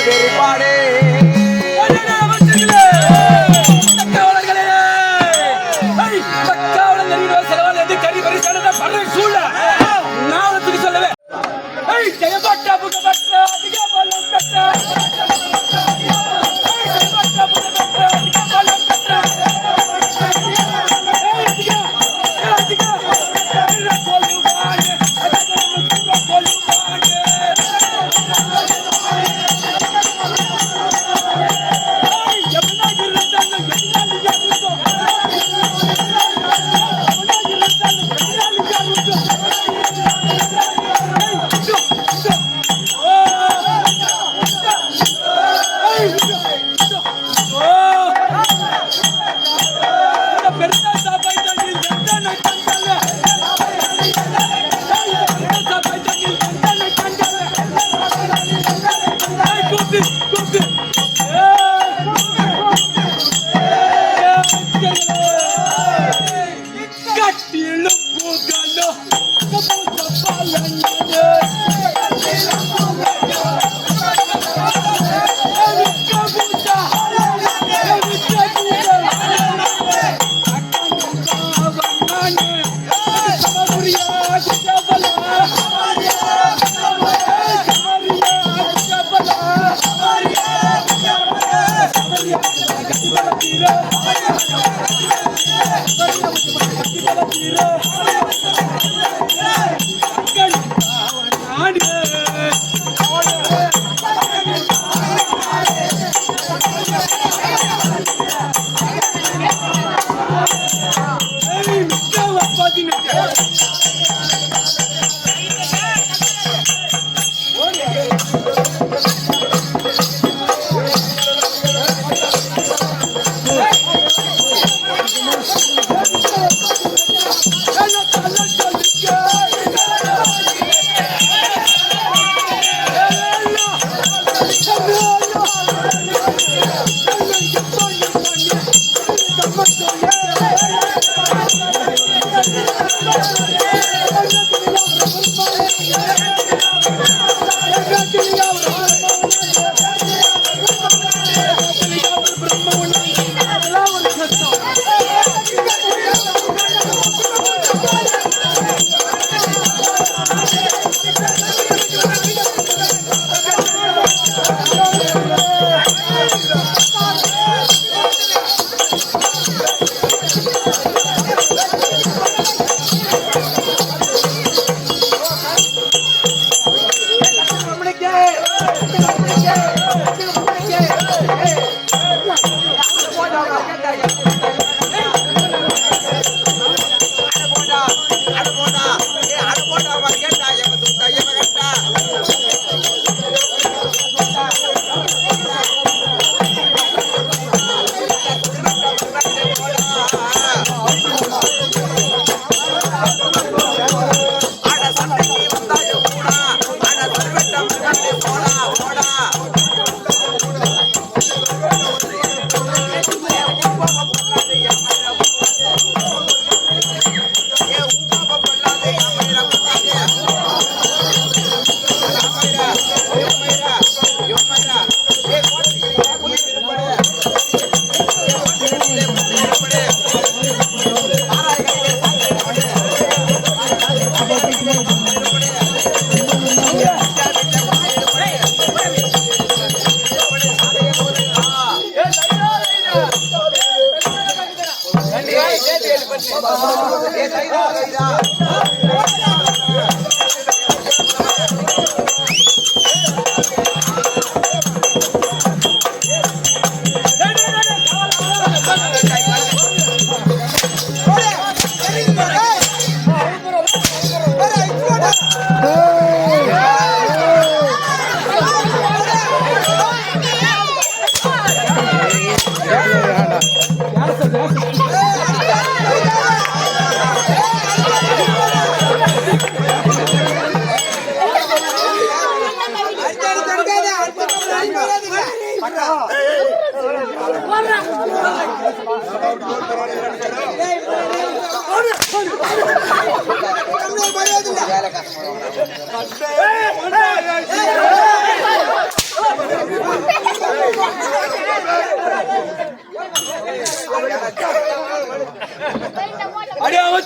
வேறுபாடு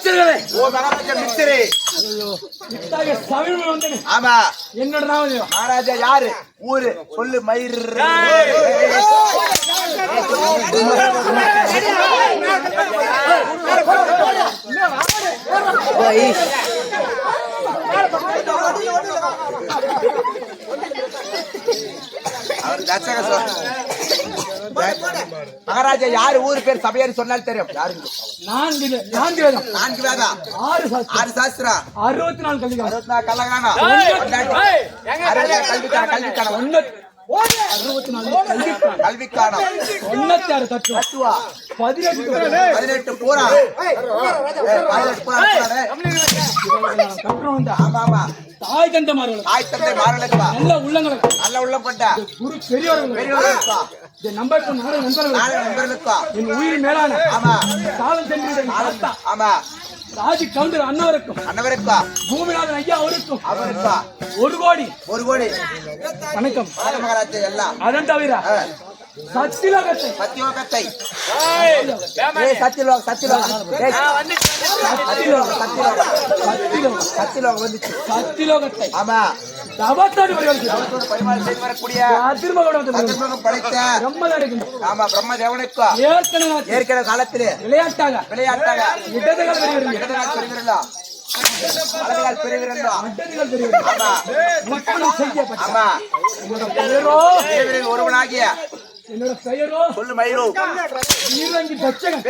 அமைச்சர்களே, ஓ மகாராஜா மிஸ்திரி. இத்தகைய சபையில் வந்தேன். ஆமா, என்னோட நாம மகாராஜா யாரு? ஊரு சொல்லு. மயிர். மகாராஜா யாரு? ஊரு பேர் சபையாரு சொன்னால் தெரியும். யாருங்க? 4 வேதம், 4 வேதம், 6 சாஸ்திரம், 64 கல்விக்கான, 64 கல்லகானம், கல்விக்கான, 64 கல்விக்கானம், 96 தத்துவா, 18 பூரா. ஆமா ஆமா, தாய் தந்தை மார்களுக்கு நல்ல உள்ளங்களுக்கு, நல்ல உள்ளம் கொண்ட குரு பெரியவர்களுக்கு, நம்ம நண்பர்களுக்கு, என் உயிர் மேலான ஆமா காலம் சென்று ஆமா ராஜி கவுண்டர் அண்ணவருக்கா, பூமிநாதன் ஐயா அவருக்கா 1 கோடி வணக்கம் மகாராஜா. எல்லாம் அதன் தவிர சத்தியலோகத்தை ஆமா தவத்தோடு பரிமாறு செய்து வரக்கூடிய படைத்த பிரம்ம தேவனுக்கா ஏற்கனவே காலத்திலே விளையாட்டாக இடதுகால் ஒருவனாகிய என்னோட பெயரோ சொல்லு மயிரோ ஈரங்கி தச்சகன்.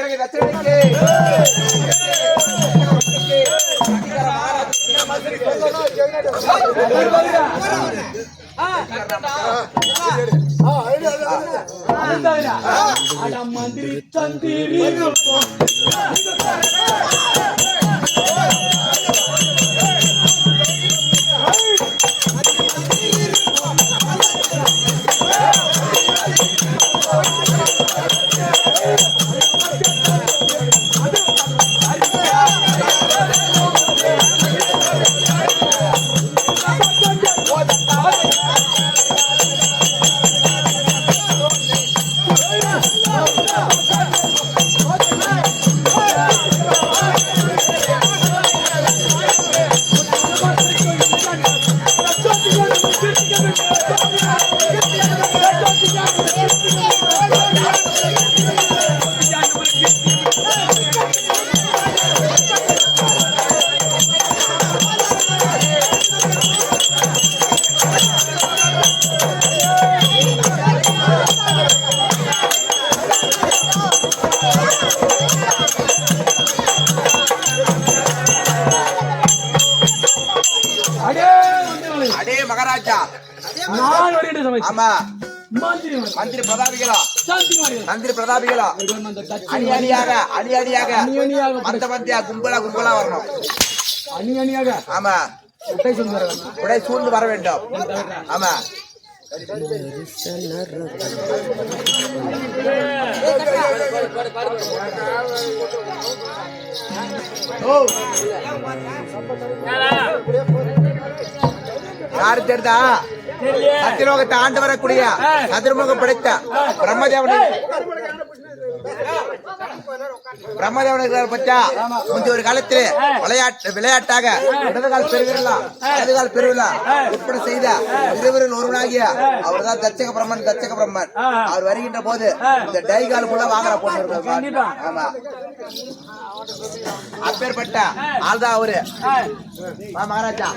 மந்திரி தந்திரி மகாராஜா. ஆமா மந்திரி பிரதாபிகளா அணியாக மந்தியா கும்பலா வரணும். ஆமா உடை சூழ்ந்து வர வேண்டும். ஆமா யாரு தெரிந்தா? சத்தியலோகத்தை ஆண்டு வரக்கூடிய சதுர்முகம் படைத்த பிரம்மதேவனுக்கு பச்சா முந்தைய ஒரு காலத்தில் விளையாட்டாக இடதுகால் பெருவிழா உட்பட செய்த இருவரில் ஒருவனாகிய அவர்தான் தச்சக பிரம்மன். அவர் வருகின்ற போது இந்த டைகால் கூட வாங்குற போட்டு. ஆமா அப்பேற்பட்ட ஆள்தான் அவரு மகாராஜா.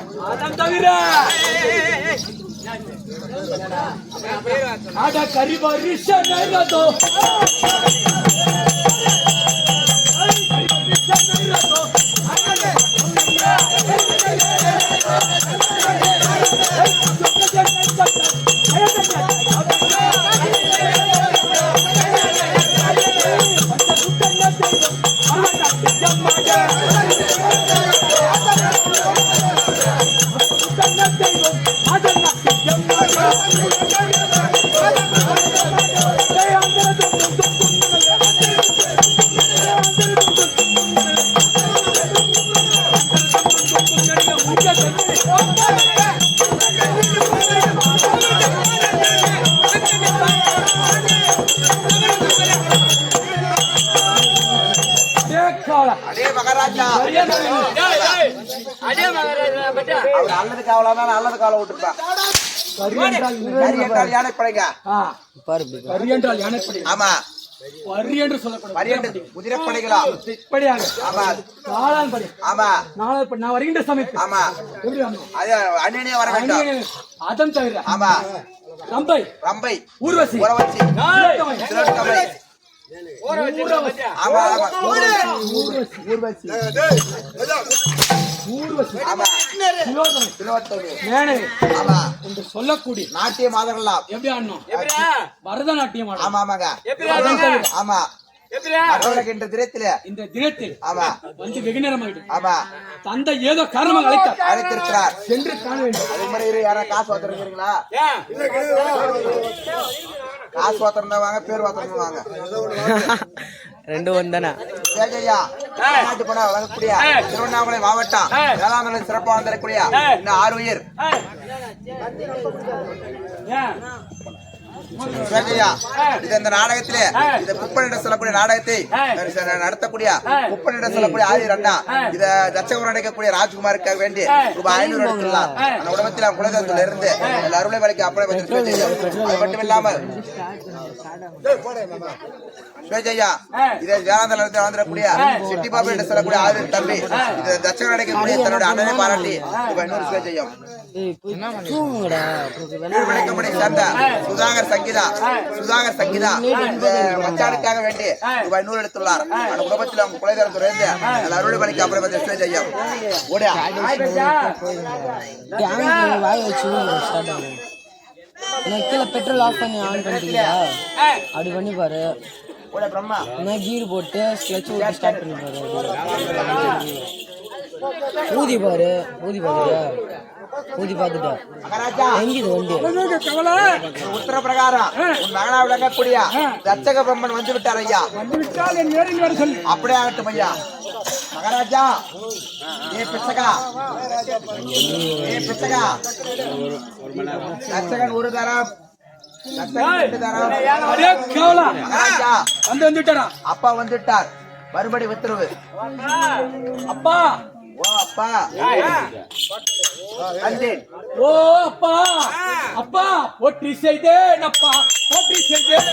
அவர் அல்லது காவலானா அல்லது காவலை விட்டுருப்பேன். கரி என்றால் யானைப்படைங்க. கரி என்றால் யானைப்படை. ஆமா. பரி என்று சொல்லப்படும். பரி என்று குதிரைப்படைகளா? இப்படியாக. ஆமா. நாலாம் படை. ஆமா. நான் வருகின்ற சமயத்தில். ஆமா. எப்படி வரணும்? அது அண்ணனே வர வேண்டும். அதம் தவிர. ஆமா. ரம்பை. ரம்பை. ஊர்வசி. ஊர்வசி. திலோத்தமை. ஊர்வசி. ஆமா ஆமா. ஊர்வசி. ஊர்வசி. ஆமா. திலோத்தமை. திலோத்தமை. மேனகை. ஆமா. என்று சொல்லக்கூடிய நாட்டிய மாதங்கள்லாம் எப்படி ஆடணும்? பரதநாட்டியம் ஆடணும். ஆமா ஆமாங்க. அதம் தவிர. ஆமா. இந்த தினத்தில் ஆமா வந்து வெகு நேரம் ஆயிட்டு. ஆமா. தந்தை ஏதோ காரணமாக அழைத்திருக்கிறார். சென்று காண வேண்டும். அதே மாதிரி யாரா காசு வாத்துறீங்களா? காசு வாத்திரம் வாங்க, பேர் வாத்திரம் வாங்க. ரெண்டு ஒன்றானா? சேஜையா நாட்டு போனா வழங்கக்கூடிய திருவண்ணாமலை மாவட்டம் வேளாண் சிறப்பாக வந்திருக்கூடிய இன்னும் 6 உயிர். சேஜையா இது இந்த நாடகத்திலே இந்த குப்பனிடம் சொல்லக்கூடிய நாடகத்தை நடத்தக்கூடிய குப்பனிடம் சொல்லக்கூடிய ஆரியர் அண்ணா இத தச்சகம் நடிக்கக்கூடிய ராஜ்குமாருக்காக வேண்டி ரூபாய் 500 எடுத்துள்ளார். அந்த உடம்பத்தில் அவன் குலதெய்வத்தில் இருந்து அருளை வழிக்கு அப்பளை அது மட்டும் இல்லாமல் சேஜையா இதை ஜானந்தல இருந்து வந்துடக்கூடிய சிட்டி பாபு என்று சொல்லக்கூடிய ஆரியர் தம்பி இது தச்சகம் நடிக்கக்கூடிய தன்னுடைய அண்ணனை பாராட்டி ரூபாய் 100 சேஜையம் சுதாகர் சங்கீதா மச்சானுக்காக வேண்டி ரூபாய் 100 எடுத்துள்ளார். அந்த குடும்பத்தில் அவங்க குலதெய்வத்தில் இருந்து அருளை வழிக்கு அப்புறம் செய்யும் கீழே பெட்ரோல் ஆஃப் பண்ணி ஆன் பண்ணிட்டீங்களா? அப்படி பண்ணி பாரு. கீர் போட்டு ஸ்கெட்ச் போட்டு ஸ்டார்ட் பண்ணி பாரு. ஊதி பாரு. ஊதி பார்த்துட்டா எங்கிது வண்டி உத்தர பிரகாரம் மகனா விளங்கக்கூடிய தச்சக பிரம்மன் வந்து விட்டார் ஐயா. அப்படியே ஆகட்டும் ஐயா. மகாராஜா ஏ பிச்சகா தச்சகன் ஒரு தரம் அப்பா வந்துட்டார். மறுபடி உத்தரவு. அப்பா ஓ அப்பா ஓ அப்பா அப்பா போற்றி செய்தேன் அப்பா போற்றி செய்தேன்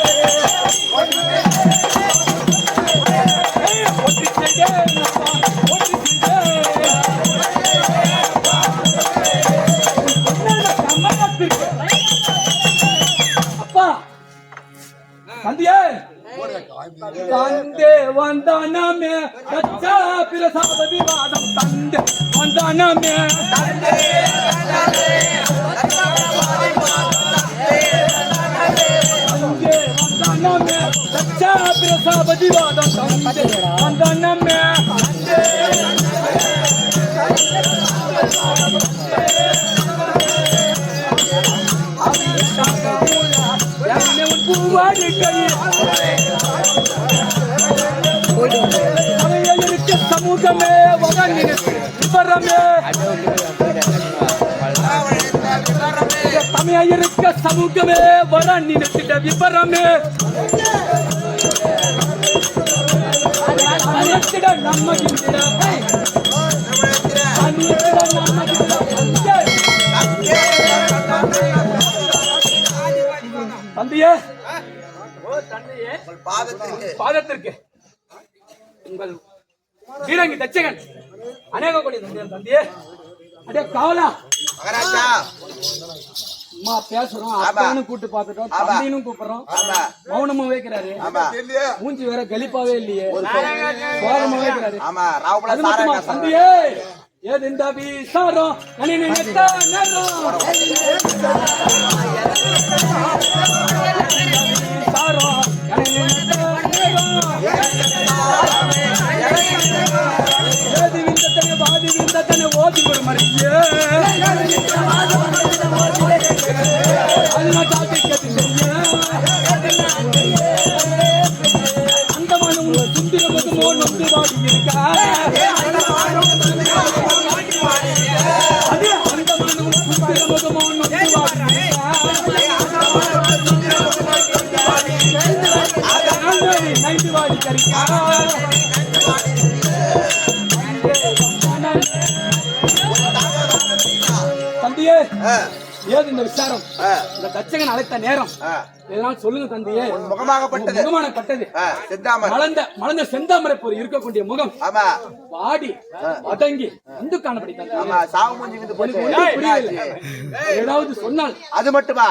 போற்றி செய்தேன் அப்பா போற்றி செய்தேன் அப்பா தந்தையே தந்தே வந்தானமே தச்சா பிரசாதி வாதம் தந்தே வந்தானமே தந்தே வந்தானமே தச்சா பிரசாதி வாதம் தந்தே வந்தானமே பூவாடி கையில் இருக்க சமூகமே விபரமே தமிழக சமூகமே வர நினைத்திட விபரமே நம்ம தந்தையே பாதத்திற்கு உங்கள் ஸ்ரீரங்கி தச்சகன் அநேக கோடி தந்தையே அடே காவலா அம்மா பேசுறோம் அப்பான்னு கூப்பிட்டு பாத்துட்டோம் தம்பின்னு கூப்பிடுறோம் மௌனமா வைக்கிறாரு மூஞ்சி வேற கலிப்பாவே இல்லையே சோரமா வைக்கிறாரு அது மட்டுமா தந்தையே ஏது இந்த விசாரம் பாதி விந்தத்தனை ஓதி ஒரு மறியே அந்த மனம் சுந்திரமுக்கு மோன் வந்து வாடி இருக்கா அது அந்த மனம் சுந்திரமுக்கு மோன் வந்து வாடி நைட்டு வாடி கறிக்கா ஏது இந்த விசாரம்? இந்த தச்சகன் அழைத்த நேரம் இதெல்லாம் சொல்லுங்க தந்தையே. முகமாகப்பட்டது முகமானப்பட்டது செந்தாமரை மலர்ந்த செந்தாமரை போர் இருக்கக்கூடிய முகம் ஆமா வாடி அடங்கி வந்து காணப்படி தந்தை. ஆமா சாவு மூஞ்சி வந்து போச்சு. புரியல. ஏதாவது சொன்னால் அது மட்டுமா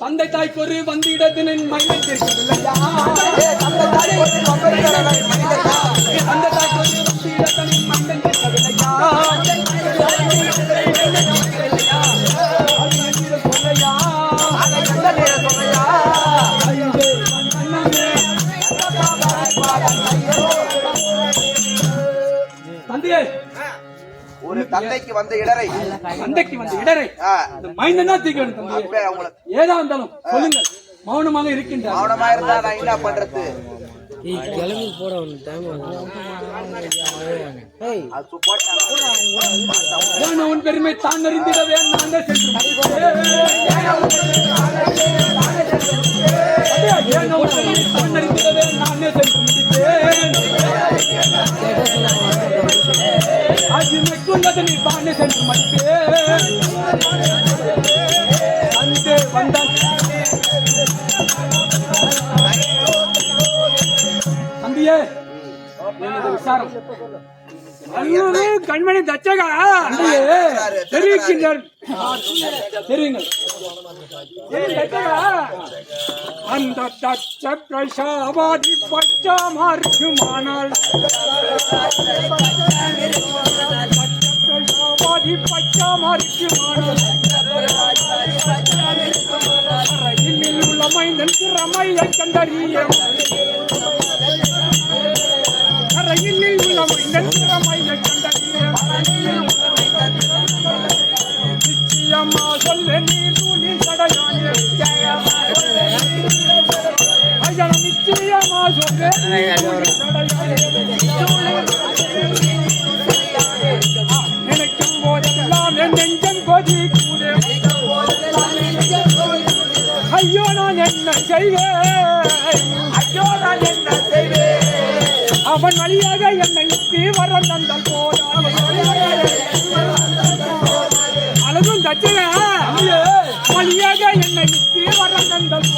தந்தை தாய்க்கு ஒரு வந்து இடத்தினின் மகிழ் தெரிவிக்கவில்லையா? தந்தை தாய்க்கு ஒரு வந்து இடத்தினின் மகிழ் தெரிவிக்கவில்லையா? ஒரு தந்தைக்கு வந்த இடரை மைந்தனா தீக்கணும் தந்தை. ஏதா இருந்தாலும் சொல்லுங்க. மௌனமாக இருக்கின்றார். மௌனமா இருந்தா நான் என்ன பண்றது? கிளம்பி போட டைம் உன் பெருமை தான் அறிந்திடவே நான் சென்று நானே சென்று முடிப்பேன். நீ தானே சென்று மடிப்பேன். அங்கே வந்தான் தம்பியே விசாரம் கண்மணி தச்சகா தெரிவிக்கின்றார். தெரியுங்கள். அந்த தச்ச சாவாதி பச்சமாறுமானால் உள்ள மைந்தன் திறமையை கண்டறிய நிச்சயமா சொல்ல நீ தூணி தடையானே நிச்சயமா சொல்ல நினைக்கும் போதெல்லாம் என் நெஞ்சம் கொதி கூட ஐயோ நான் என்ன செய்வேன் அவன் வழியாக என்னை வரம் தந்தல் போல அழகும் தச்சக வழியாக என்னை வரம் தந்தல்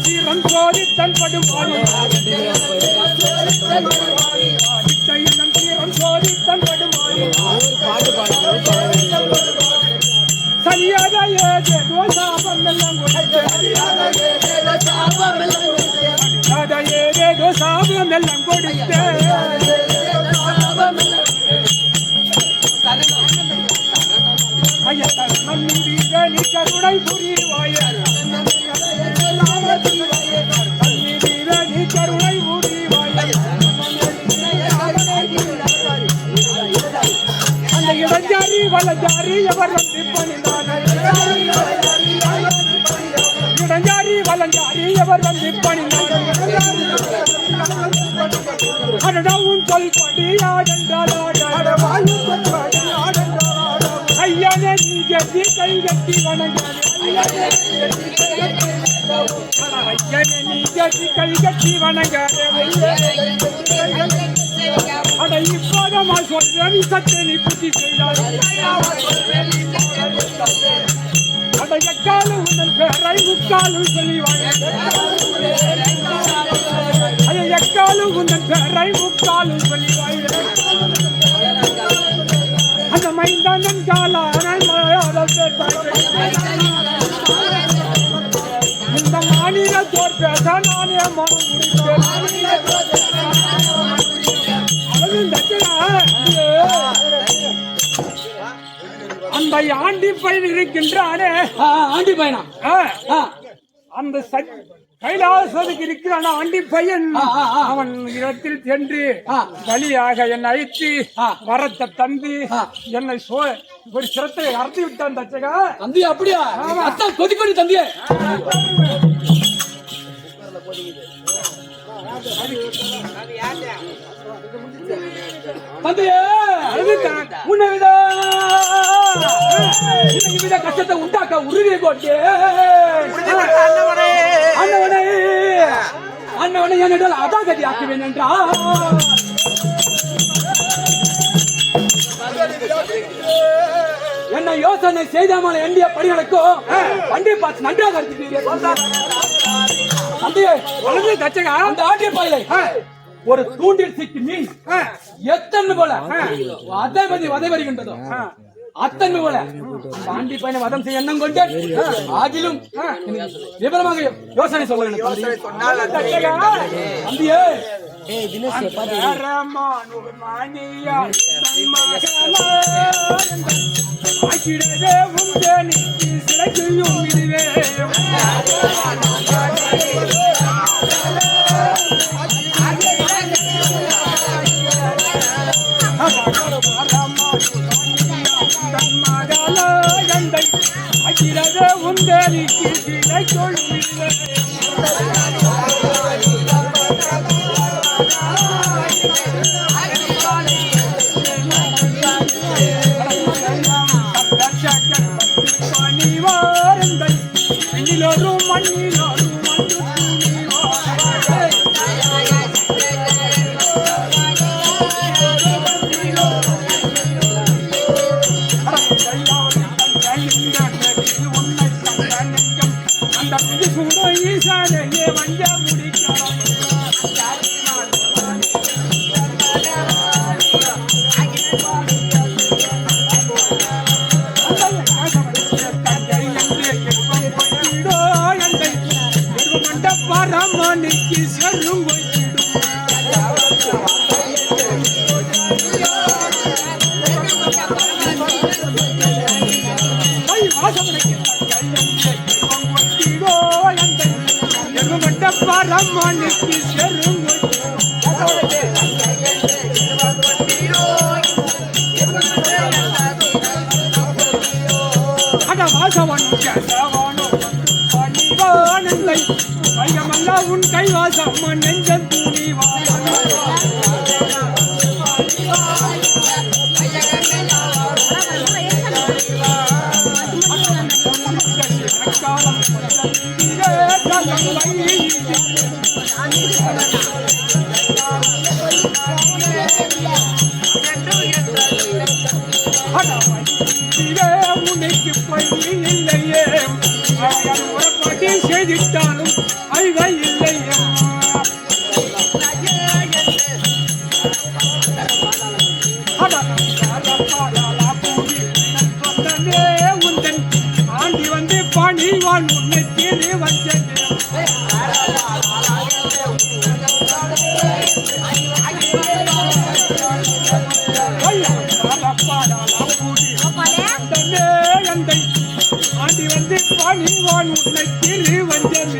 சீரன் சோதித்தன் படுமாறி சீரன் சோதித்தன் படுமாறி சரியாக ஏதோ சாபம் எல்லாம் ஏதோ சாபம் எல்லாம் கொடுத்து நீ கருணை புரிவாய நீ கருணை புரிவாய அந்த இடஞ்சாரி வலஞ்சாரி எவர் வந்து பணிந்தார் இடஞ்சாரி வலஞ்சாரி எவர் வந்து பணிந்தார் அடவும் சொல் படியாடென்றால் ஐயனே நீ கட்டி கை கட்டி வணங்காதே ஐயனே நீ கட்டி கை கட்டி வணங்காதே அட இப்போதமா சொல்றேன் சத்தே நீ புத்தி செய்தார் அட எக்காலும் உங்கள் பேரை முக்காலும் சொல்லிவாங்க அட எக்காலும் உங்கள் பேரை முக்காலும் சொல்லிவாங்க அந்த மைந்தானன் காலான இந்த மாநில தோர் பேச நானே மனம் அந்த ஆண்டி பையன் இருக்கின்றானே ஆண்டி பையனா அந்த கைலாசத்துக்கு இருக்கிறான் ஆண்டி பையன் அவன் இடத்தில் சென்று வழியாக என்னை அழைத்து வரத்தை தந்து என்னை ஒரு சிரத்தை அறுத்து விட்டான் தச்சகா. தந்தி அப்படியா? அத்தான் கொதி கொடி தந்தியே தந்தையே உன்னை கஷ்டத்தை உண்டாக்க உறுதியை கொண்டு அண்ணவனை என்னிடம் அதாகதி ஆக்குவேன் என்றார். என்ன யோசனை செய்தாமல் எண்டிய பணிகளுக்கும் வண்டி பார்த்து நன்றாக அந்த ஆண்டிய பயிலை ஒரு தூண்டில் சிக்கி மீன் எத்தனை போல வதை வருகின்றதோ அத்தன்மை போல ஆண்டி பையனை வதம் செய்ய எண்ணம் கொண்டு ஆகிலும் விவரமாக யோசனை சொல்ல தம்பியே உன் கைவாசம் நெஞ்சம் உனக்கு பள்ளி இல்லையே உறப்பாட்டி செய்திட்டாலும் அழுகை இல்லையே உந்தன் ஆண்டி வந்து பணிவான் உன்னை தேடி வந்தேன் ஆண்டி வந்து பணிவான் உன்னை தேடி வந்தேன்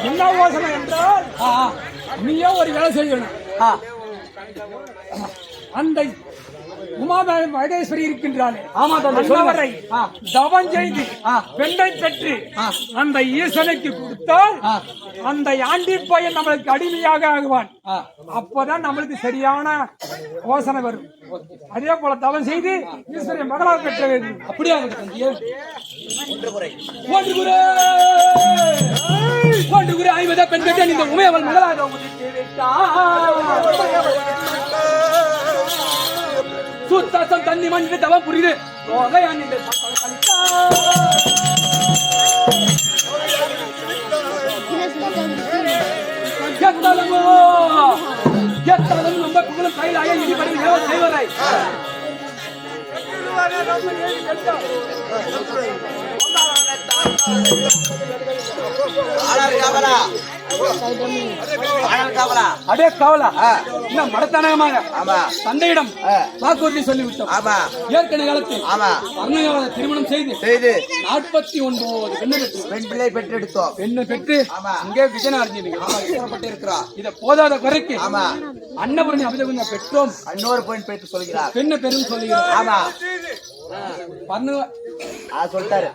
என்ன யோசனை என்றால் நீயே ஒரு வேலை செய்யணும். அந்த உமாபாய் மகேஸ்வரி இருக்கின்றானே அவரை தவம் செய்து பெண்ணை பெற்று அந்த ஈசனுக்கு கொடுத்தால் அந்த ஆண்டி பையன் நம்மளுக்கு அடிமையாக ஆகுவான். அப்பதான் நம்மளுக்கு சரியான யோசனை வரும். அதே போல தவம் செய்து ஈஸ்வரியை மகளாக பெற்ற வேண்டும். அப்படியா ஒன்று குரு 50 பெண் பெற்ற இந்த உமையவள் மகளாக சுத்தாசம் தண்ணி மண்ணு தவம் புரியுது எத்தாலும் நம்ம புகழும் கையிலாய இடிபடி செய்வதை ஆளார் காவலா ஆளார் காவலா அடே காவலா என்ன மடத்தனமாக ஆமா தந்தையிடம் வாக்குறுதி சொல்லிவிட்டோம். ஆமா ஏற்கனவே காலத்தில் ஆமா வர்ணகால திருமணம் செய்து செய்து 49 பெண்ணை பெற்று பெண் பிள்ளை பெற்றெடுத்தோம். பெண்ணை பெற்று ஆமா. இங்கே விஜயநாரஞ்சி ஆமா இஷ்டப்பட்டு இருக்கிறோம். இத போதாத குறைக்கு ஆமா அன்னபூரணி அபிதகுஞ்ச பெற்றோம். இன்னொரு பெண் பெற்று சொல்கிறார். பெண்ணை பெரும் சொல்லுகிறார். ஆமா சொல்லிட்டாரு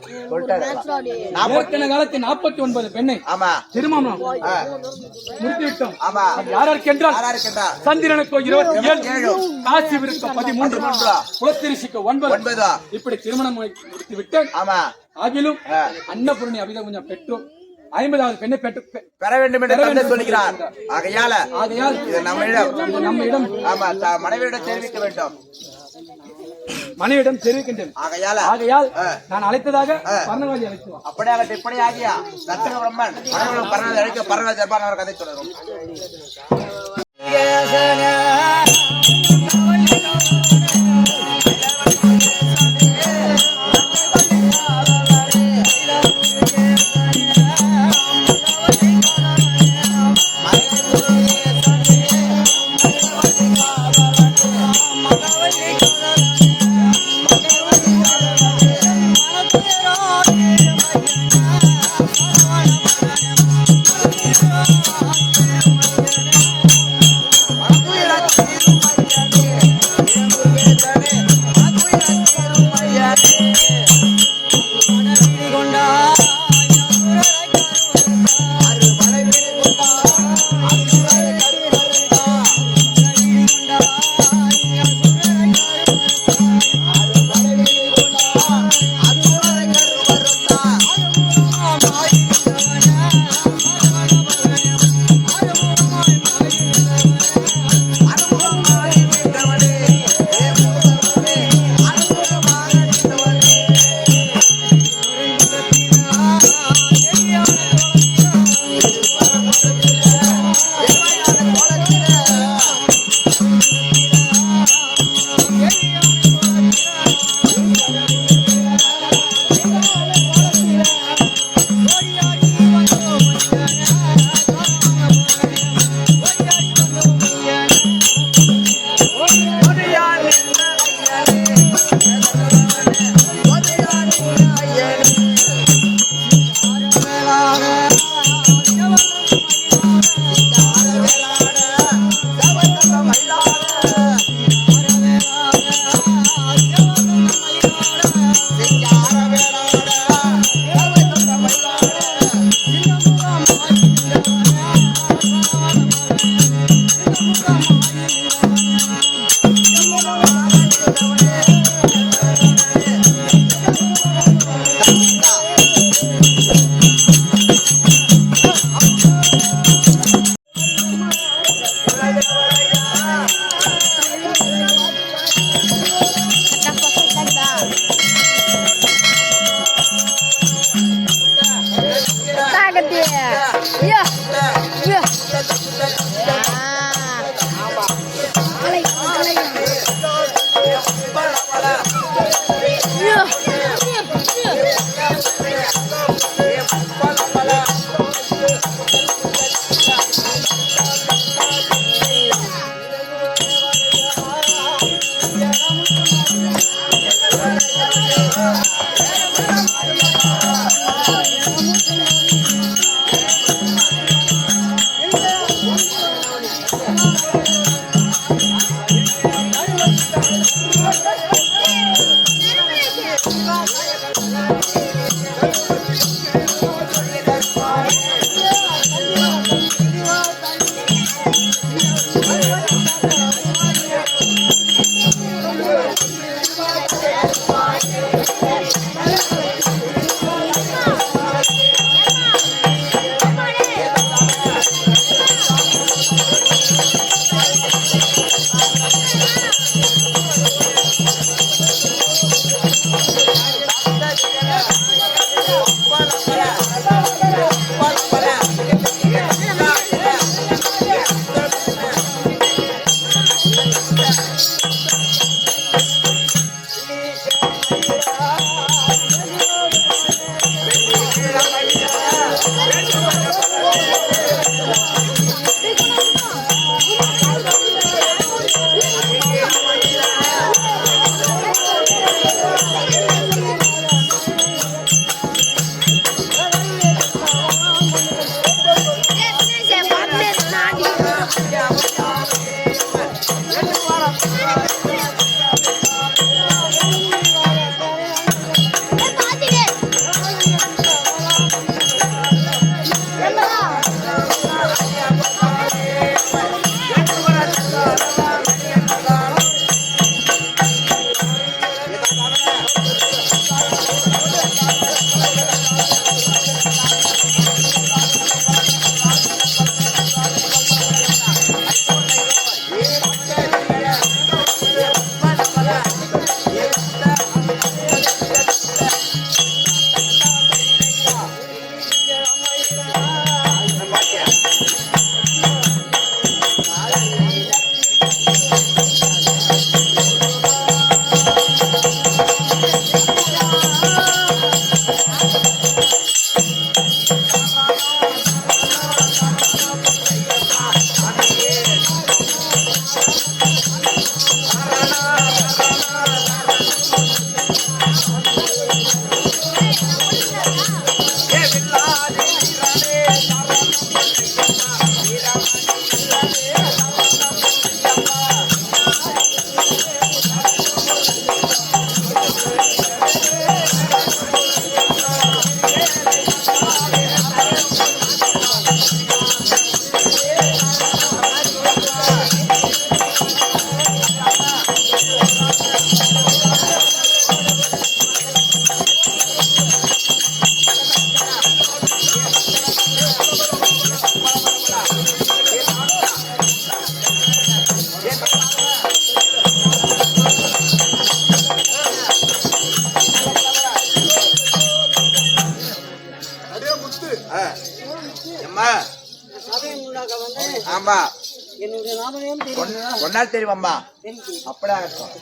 ஏற்கனவே காலத்தில் 49 பெண்ணை ஆமா திருமணம் முடித்துவிட்டோம். ஆமா யாருக்கு என்றால் யாராருக்கின்றார்? சந்திரனுக்கு 27 காசி விருக்க 13 குலத்திரிசிக்கு 9 இப்படி திருமணம் முடித்து விட்டு ஆமா ஆகிலும் அன்னபூரணி அபிதகுஞ்சம் பெற்றோம் 50வது பெண்ணை பெற வேண்டும் என்று தந்தை சொல்கிறார். ஆகையால் இது நம்மிடம் ஆமா மனைவியிடம் தெரிவிக்க வேண்டும். மனைவிடம் தெரிவிக்கின்றேன். ஆகையால் நான் அழைத்ததாக பர்ணவாதி அழைத்தோம். அப்படியாக இப்படி ஆகியா தட்சக பிரம்மன் மனைவிடம் பர்ணவாதி அழைக்க பர்ணவாதி ஜப்பான் கதை தொடரும். ஆமா என்னுடைய நாமதேயம் தெரியுமா? ஒன்னால் தெரியுமாம்மா? தெரியும். அப்படியே இருக்கும்.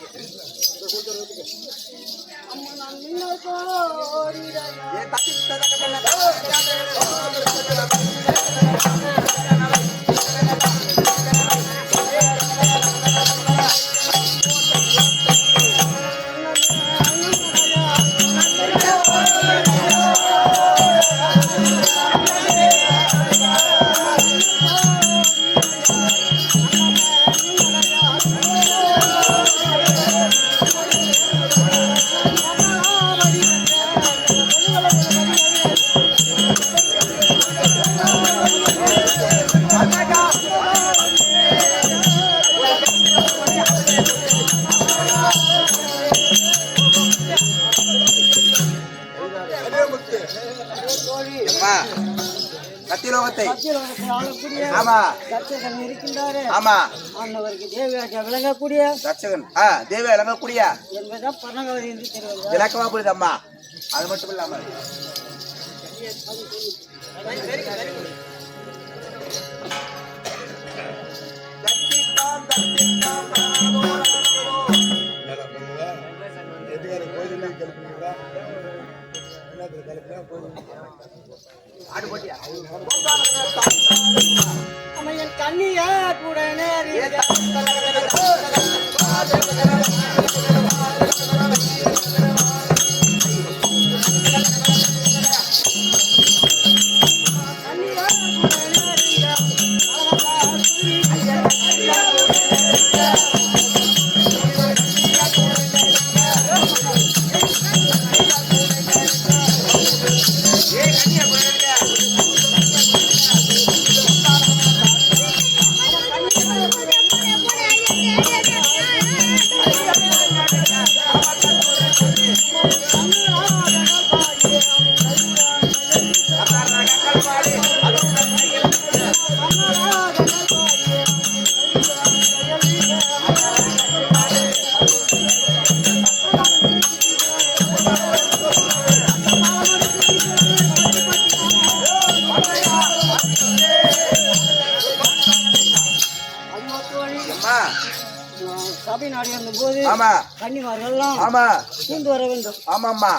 சத்தியலோகத்தை ஆமா தட்சகன் இருக்கின்றாரே, ஆமா அன்னவருக்கு தேவியாக விளங்கக்கூடிய தட்சகன் தேவி விளங்கக்கூடிய என்பதுதான் பரணகவதி என்று தெரிவது. விளக்கமா புரியுது அம்மா. அது மட்டும் இல்லாம அம்மையன் கண்ணியா கூட சபை நாடி வந்த போது ஆமா கன்னிமார்கள் எல்லாம் ஆமா பூந்து வர வேண்டும். ஆமாம்மா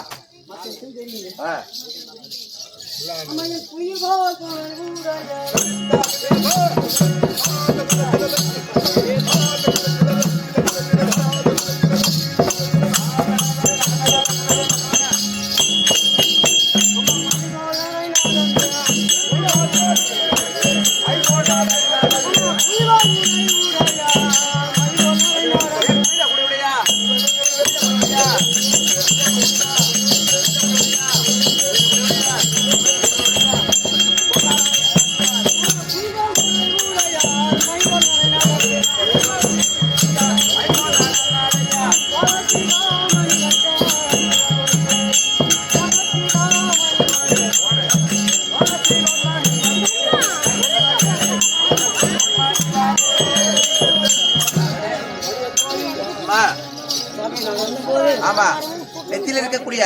Thank you. ஆமா நெத்தியில இருக்கக்கூடிய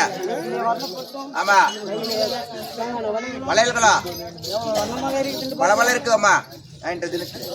ஆமா வளையல்களா பல இருக்கு அம்மா என்ற தினத்தில்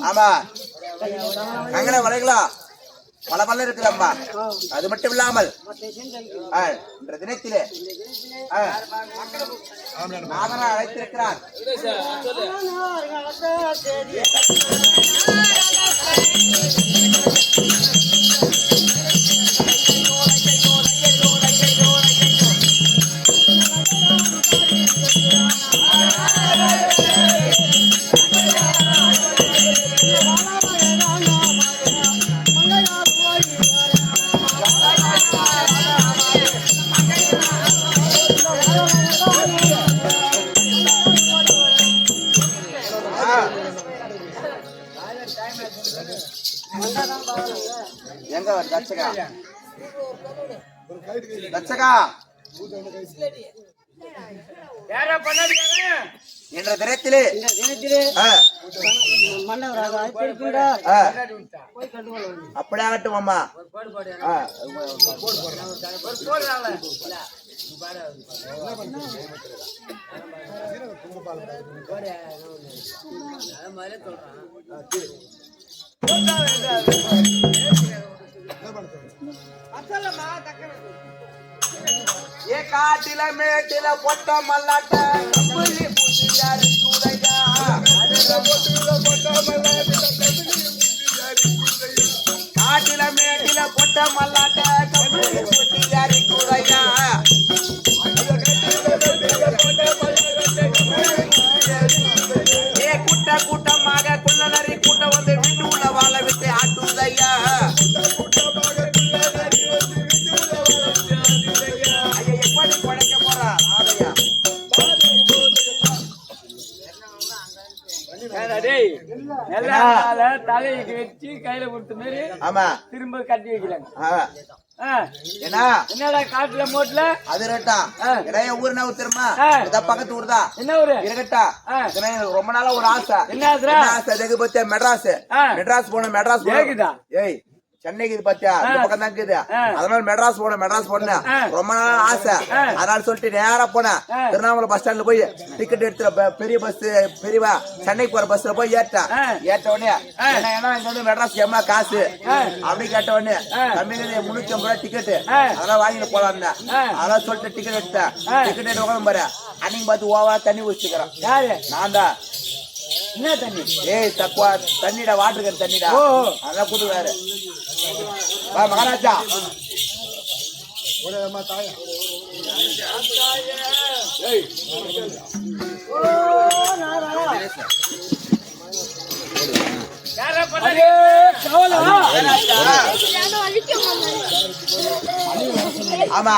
ஆமா அங்கன வளைகளா பல இருக்குல்லம்மா அது மட்டும் இல்லாமல் இன்ற தினத்திலே நாதனா அழைத்திருக்கிறார் எங்க தச்சகா தச்சகா என்ற தினத்திலே அப்படியாகட்டும் அம்மா ஏ காட்டில மேட்டில பொட்ட மல்லாட்ட கம்பளி புதியாரி கூடையா காட்டில மேட்டில பொட்ட மல்லாட்ட கம்பளி புதியாரி கூடையா ஏ கூட்ட கூட்டமாக குள்ளநரி கூட்டம் வந்து வீட்டு உள்ள வாழ விட்டு ஆட்டுதையா தலைக்கு வச்சு கையில கொடுத்த மாதிரி ஆமா திரும்ப கட்டி வைக்கிறாங்க என்னடா காட்டுல மோட்ல அது ரேட்டா ஊர் என்ன ஊர் தெரியுமா பக்கத்து ஊர் தான் என்ன ஊரு இருக்கட்டா ரொம்ப நாளா ஒரு ஆசை என்ன ஆசை அதுக்கு பத்தியா மெட்ராஸ் போன மெட்ராஸ் ஏய் சென்னைக்கு இது பாத்தியா இந்த பக்கம் தான் இருக்குது அதனால மெட்ராஸ் போனேன் ரொம்ப நாள் ஆசை அதனால சொல்லிட்டு நேரா போனேன் திருவண்ணாமலை பஸ் ஸ்டாண்ட்ல போய் டிக்கெட் எடுத்துற பெரிய பஸ் பெரியவா சென்னைக்கு போற பஸ்ல போய் ஏட்ட உடனே ஏன்னா இங்க வந்து மெட்ராஸ் எம்மா காசு அப்படி கேட்ட உடனே தமிழ்ல 350 ரூபாய் டிக்கெட் அதெல்லாம் வாங்கிட்டு போலாம் அதெல்லாம் சொல்லிட்டு டிக்கெட் எடுத்தேன் டிக்கெட் எடுத்து உட்காந்து பாரு அன்னைக்கு பார்த்து ஓவா தண்ணி ஊற்றிக்கிறேன் யாரு நான் தான் என்ன தண்ணி ஏய் தக்குவா தண்ணிடா வாட்டர் தண்ணிடா அதான் கூட்டுவாரு மகாராஜா ஆமா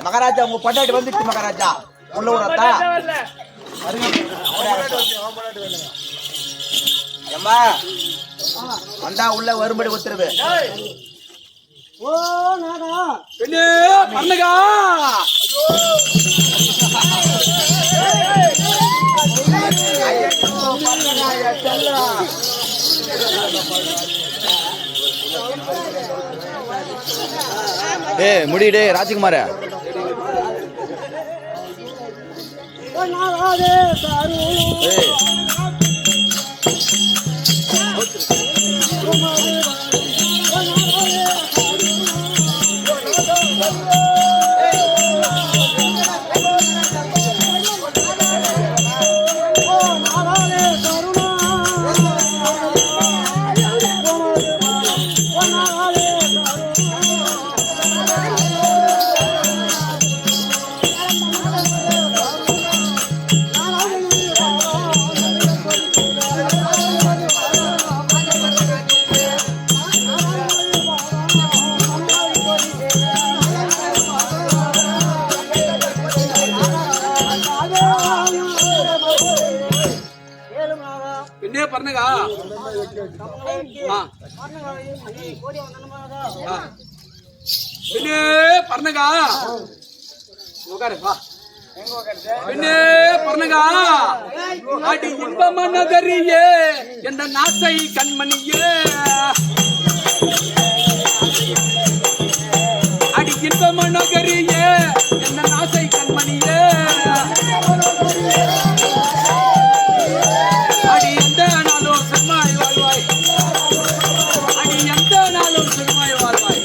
மகாராஜா உங்க பொண்டாட்டி வந்துச்சு மகாராஜா உள்ள ஊரத்தா ஏம்மா வந்தா உள்ள வரும்படி ஒத்துருது பண்ணுகா முடிடே ராஜ்குமார ஏய் பர்ணகா பெண்ணே பர்ணகா உட்காரு வா பெண்ணே பர்ணகா அடி இன்ப நகரியே என்ற நாசை கண்மணியே அடி இன்ப நகரியே என்ற நாசை கண்மணியே அடி எந்த நாளும் செம்மாய் வாழ்வாய் அடி எந்த நாளும் செம்மாய் வாழ்வாய்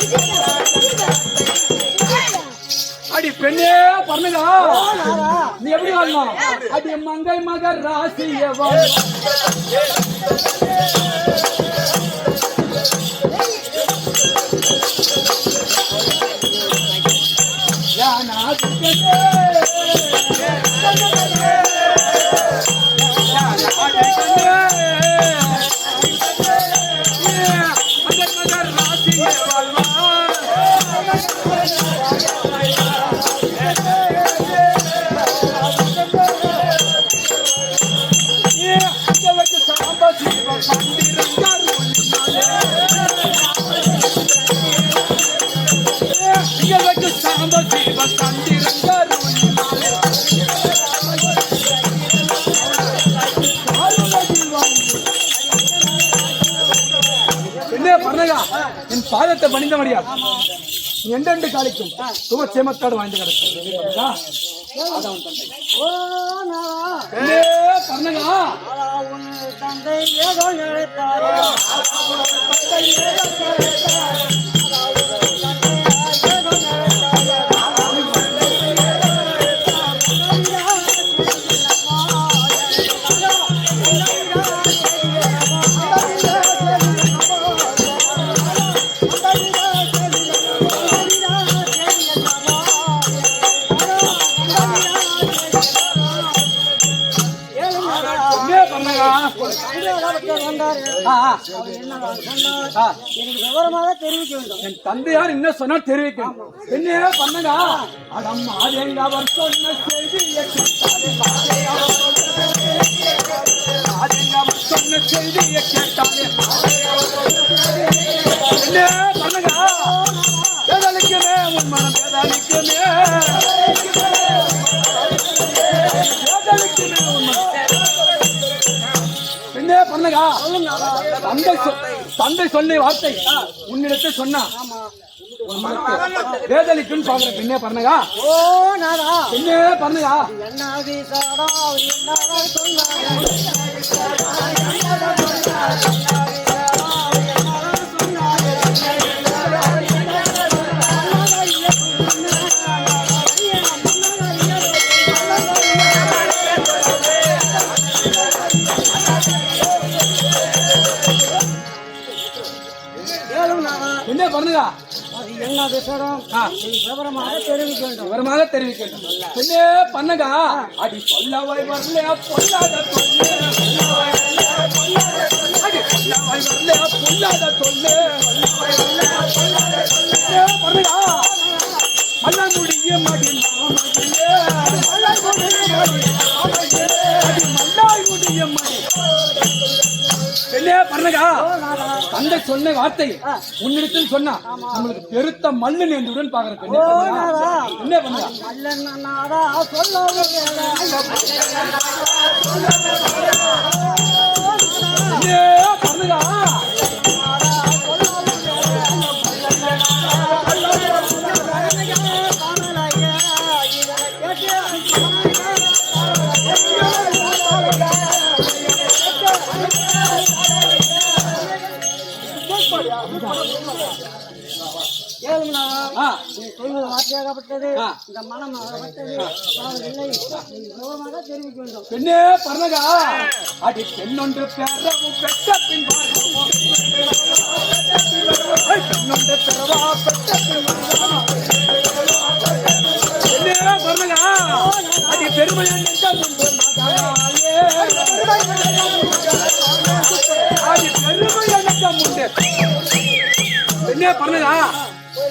அடி பெண்ணே பர்ணகா நீ எப்படி வாழணும் அடி மங்கை மகர் ராசிய வாழ் என் பாதத்தை பணிந்த முடியாது எண்டெண்டு காலிக்கும் சுகச்சேமத்தோடு வாழ்ந்து கிடக்கும் தந்தை ஏதோ நினைத்தாரோ விவரமாக தெரிவிக்க வேண்டும். என் தந்தையார் என்ன சொன்னா தெரிவிக்கணும். என்ன பண்ணுங்க அவர் சொன்ன செய்தியை சொன்ன செய்தியை கேட்டாலே என்ன பண்ணுங்க வேதளிக்குமே உன் மனம் வேதளிக்குமே வேதளிக்குமே உன் மனம் என்ன பண்ணுங்க தந்தை சொன்ன வார்த்தை உன்னிடத்தை சொன்னா வேதலிக்கும் பாக்குற பின்னே பண்ணுங்க பின்னே பண்ணுங்க என்ன பண்ணுங்க என்ன விவரம் விவரமாக தெரிவிக்க வேண்டும். விவரமாக தெரிவிக்க வேண்டும். என்ன பண்ணுங்க அடி சொல்லவை வரல பொல்லாத சொல்லு அடி சொல்லவை வரல பொல்லாத சொல்லு பண்ணுங்க மல்ல முடிய மடி மாமடியே மல்லாய் முடிய மடி என்ன பண்ணுங்க தந்தை சொன்ன வார்த்தை உன்னிடத்தில் சொன்னா நம்மளுக்கு பெருத்த மல்லு நேர்ந்துடன் பாக்குறேன். என்ன பண்ணுங்க பண்ணுங்க வார்த்தையாகப்பட்டது இந்த மனம் தெரிவிக்க வேண்டும். பெண்ணே பர்ணகா அடி பெண்ணொன்று பெறவும் பெற்ற பின் பெண்ணொன்று பெறவா பெற்ற பெண்ணே பர்ணகா அடி பெருமையா அடி பெருமையா முன்னே பெண்ணே பர்ணகா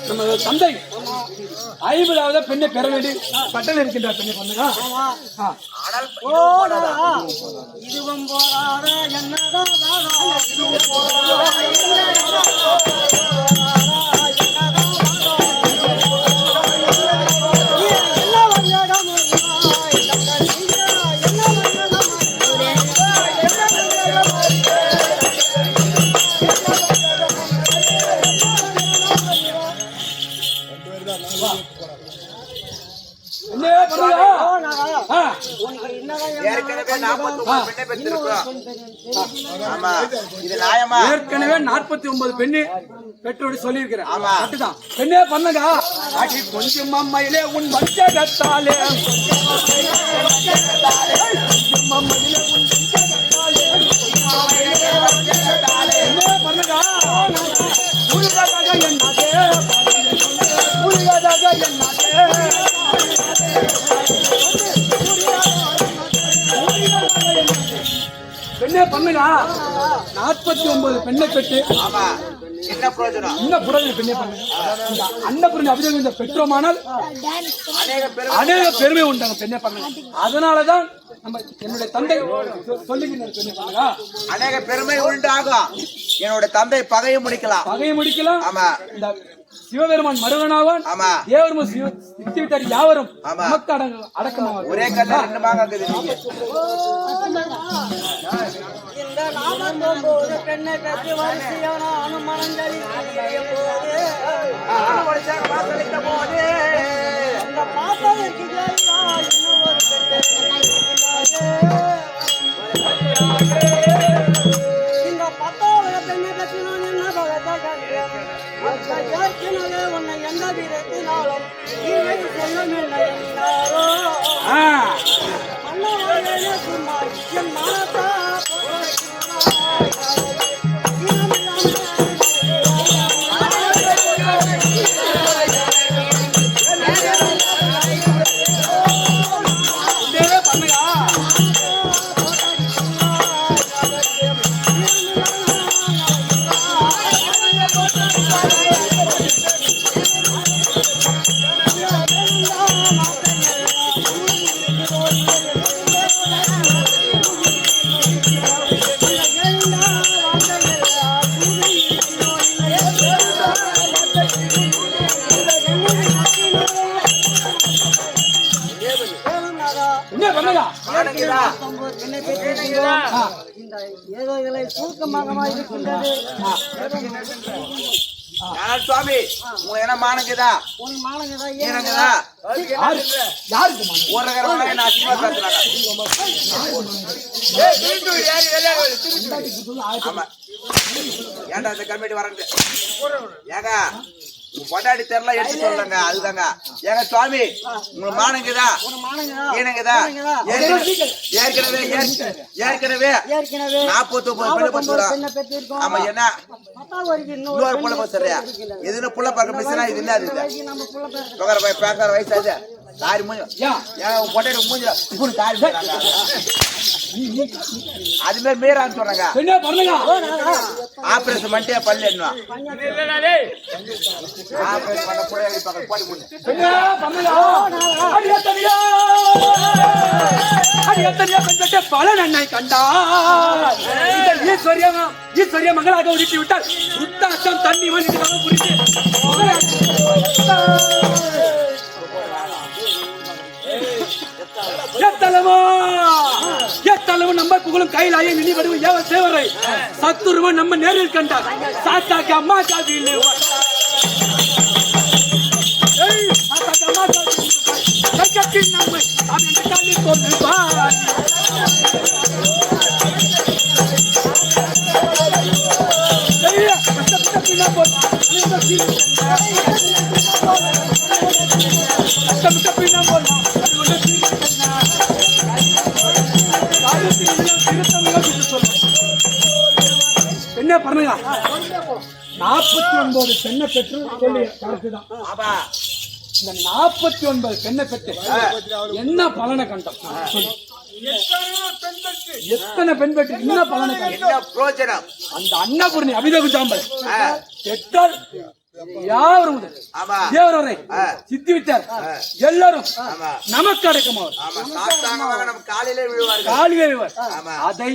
நம்ம தந்தை 50வது பெண்ணை பெற வேண்டி கட்டளை இருக்கின்றார். பெண்ணை பண்ணுங்க. ஆனால் இதுவும் போராட என்னதான் ஏற்கனவே 49 பெண்ணை பெற்றிருக்கிறோம். ஆமா, இது நியாயமா? ஏற்கனவே 49 பெண்ணு பெற்றோடு சொல்லியிருக்கிறேன். அதுதான் பெண்ணே பண்ணுங்க. அடி கொஞ்சம் அம்மையிலே உன் வஞ்சகத்தாலே பண்ணுங்க. பெண்ணே பண்ணுங்க. 49 பெண்ணை பெற்று என்ன பிரயோஜனம்? இன்னும் புடவை பெண்ணே பண்ணுங்க. அன்னபூரணி அபிஷேகம் இந்த பெற்றோமானால் அநேக பெருமை உண்டாங்க. பெண்ணே பண்ணுங்க. அதனாலதான் நம்ம என்னுடைய தந்தை சொல்லுகிறார். பெண்ணே பண்ணுங்க. அநேக பெருமை உண்டாகும். என்னோட தந்தை பகையை முடிக்கலாம். பகையை முடிக்கலாம். ஆமா, இந்த சிவபெருமான் மருகனாவான். ஆமா, தேவரும் சித்திவிட்டார் யாவரும் நமக்கு அடக்கமாவார். ஒரே கல்ல 2 மாங்காக்குது. இந்த 49 பெண்ணை பெற்று வரிசையான அனுமனஞ்சலி போது இந்த பாப்பதற்கு இன்னும் ஒரு இந்த 10வது பெண்ணை பற்றி நான் என்ன ஏற்கனவே உன்னை எந்த விதத்தினாலும் செல்லமில்லை என்றாரோ சும்மா என் மனத்தா சுவாமி, உங்களுக்கு என்ன மானங்குதா? ஏனங்குதா? ஏன்டா இந்த கமிட்டி வரது? ஏங்க பொண்டாடி தெரியல எடுத்து சொல்லுங்க. அதுதாங்க. ஏங்க சுவாமி, உங்களுக்கு மானங்குதா? ஏனங்குதா? ஏற்கனவே 49 பெற்று ஆமா. என்ன இன்னொரு புள்ள சரியா? எதுன்னு புள்ள பார்க்க மிஸ்னா இது என்ன? அது பேக்கார வயசாது தாரி மூஞ்சி பொண்டாடி மூஞ்சி அது மாதிரி மீறான்னு சொல்றாங்க. ஆபரேஷன் பண்ணிட்டே பல்லு என்ன ஆபரேஷன் பண்ண பல நன்மை கண்டா ஈஸ்வரிய மகளாக உருட்டி விட்டால் சுத்தாட்டம் தண்ணி வந்து புரிச்சு எத்தளவும் நம்ம புகழும் கையிலாய நினை வருவோம். ஏவ சேவரை சத்துருவன் நம்ம நேரில் கண்டார். சாத்தாக்கு அம்மா காவி நம்மை என்ன பண்ணுங்க. 49 பெண்ணை பெற்று சொல்லி கரெக்டுதான். இந்த 49 பெண்ணை பெற்று என்ன பலனை கண்டோம்? எத்தனை பெண் பெற்று என்ன பலனை கண்டோம்? பிரோஜனம்? அந்த அன்னபூரணி அபிஷேகம் சாம்பல் பெற்றால் யாவரும் முதல் ஆமா தேவர் வரை சித்தி விட்டார் எல்லாரும் ஆமா நமக்கு அடக்கமாவர் ஆமா சாத்தாங்க நம்ம காலையிலே விழுவார்கள் காலிலே விழுவார். ஆமா அதை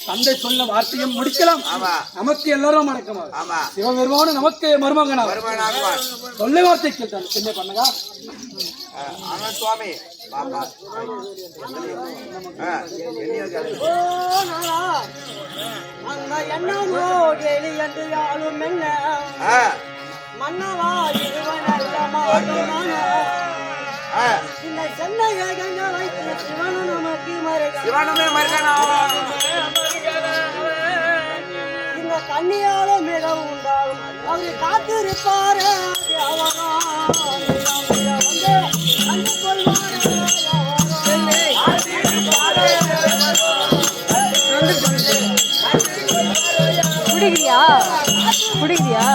தந்தை சொன்ன வார்த்தையும் முடிக்கலாம். ஆமா நமக்கு எல்லாரும் அடக்கமாவர். ஆமா சிவபெருமான நமக்கு மருமகனாவர். வருமானாகுவார் சொல்ல வார்த்தை கேட்டான் என்ன பண்ணுங்க ஆமா சுவாமி பாப்பா என்னையோ கேளு அந்த எண்ணமோ கேலி என்று யாரும் என்ன மன்னவா இருவன் அல்லமானோ இந்த சென்னையை கங்க வைத்து சிவனு நமக்கு சிவனுமே மருகனா இந்த கண்ணியால மிகவும் உண்டாகும் அவரு காத்திருப்பாரு குடிக்கிறியா குடிக்கிறியா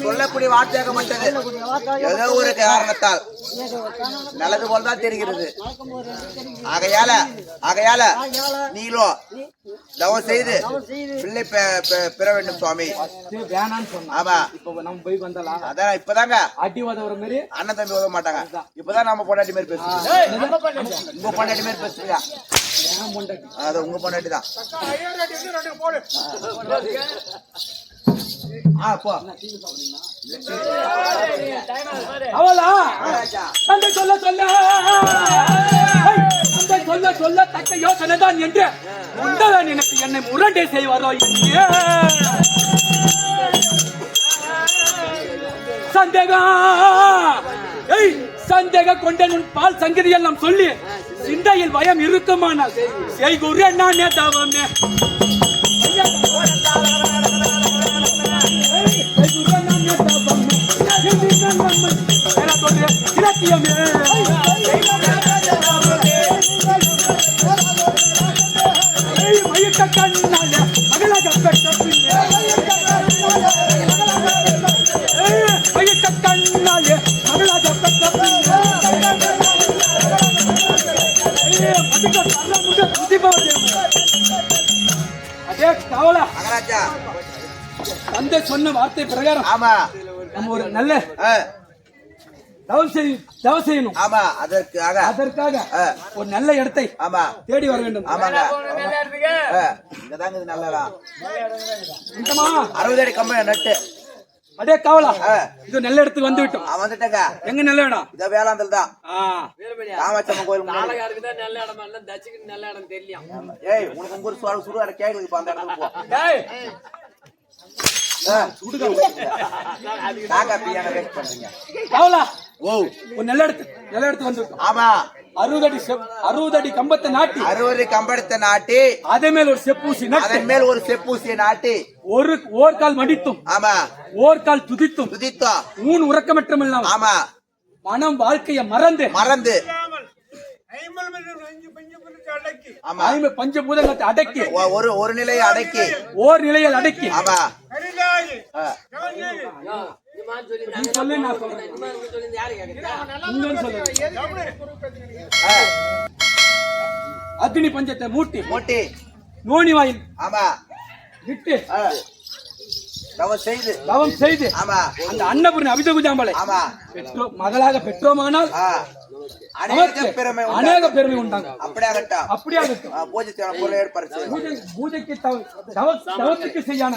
சொல்லக்கூடிய வார்த்தையாகப்பட்டது ஏதோ ஒரு காரணத்தால் நல்லது போல்தான் தெரிகிறது. ஆகையால நீங்களோ தவம் செய்து பிள்ளை பெற வேண்டும் சுவாமி. வேணான்னு சொன்னா ஆமா இப்ப நம்ம போய் வந்தலாம் அதான் இப்பதாங்க அடி உதவுற மாதிரி அண்ணன் தம்பி உதவ மாட்டாங்க. இப்பதான் நம்ம பொண்டாட்டி மாதிரி பேசுறோம். உங்க பொண்டாட்டி மாதிரி பேசுறீங்க. அது உங்க பொண்டாட்டி தான். போ அவளா தந்தை சொல்ல சொல்ல தந்தை சொல்ல சொல்ல தக்க யோசனை தான் என்று உண்டவன் எனக்கு என்னை முரண்டை செய்வாரோ என்று சந்தேக கொண்ட உன் பால் சங்கதி எல்லாம் சொல்லி சிந்தையில் பயம் இருக்குமானால் செய்குற நானே தவமே தந்தை சொன்ன வார்த்தை பிரகாரம் ஆமா நம்ம ஒரு நல்ல தவம் செய்யணும். ஆமா அதற்காக ஒரு நல்ல இடத்தை ஆமா தேடி வர வேண்டும். ஆமாங்க இங்கதாங்க இது நல்லதா 60 அடி கம்பெனி நட்டு அடே காவலா இது நல்ல இடத்துக்கு வந்து விட்டோம். வந்துட்டேங்க. எங்க நல்ல இடம்? இத வேளாந்தல் தான். காமாட்சம்மன் கோயில் நாளைக்கு தான் நல்ல இடம் இல்ல தச்சிக்கு நல்ல இடம் தெரியல. ஏய் உனக்கு உங்க ஊர் சுடுகாட கேக்குது பா அந்த இடத்துக்கு போ. டேய் நல்ல இடத்துக்கு வந்து ஆமா 60 அடி கம்பத்தை நாட்டி 60 கம்பத்தை நாட்டி அதன் மேல் ஒரு செப்பூசியை நாட்டி ஓர் கால் மடித்தும் ஆமா ஓர் கால் துதித்தும் ஊன் உறக்கமற்றம் இல்லாம ஆமா மனம் வாழ்க்கைய மறந்து பஞ்சபூதங்களை அடக்கி ஒரு நிலையை அடக்கி ஓர் நிலையில் அடக்கி ஆமா சொல்லு நான் சொல்றேன் அக்னி பஞ்சத்தை மூட்டி நோனி வாயில் ஆமா விட்டு தவம் செய்து ஆமா அந்த அன்னபூர்ணி அபிதகுஜாம்பலை ஆமா மகளாக பெற்றோமானால் அநேக பெருமை உண்டாங்க. அப்படியாகட்டும் பூஜைக்கு தவத்துக்கு செய்யான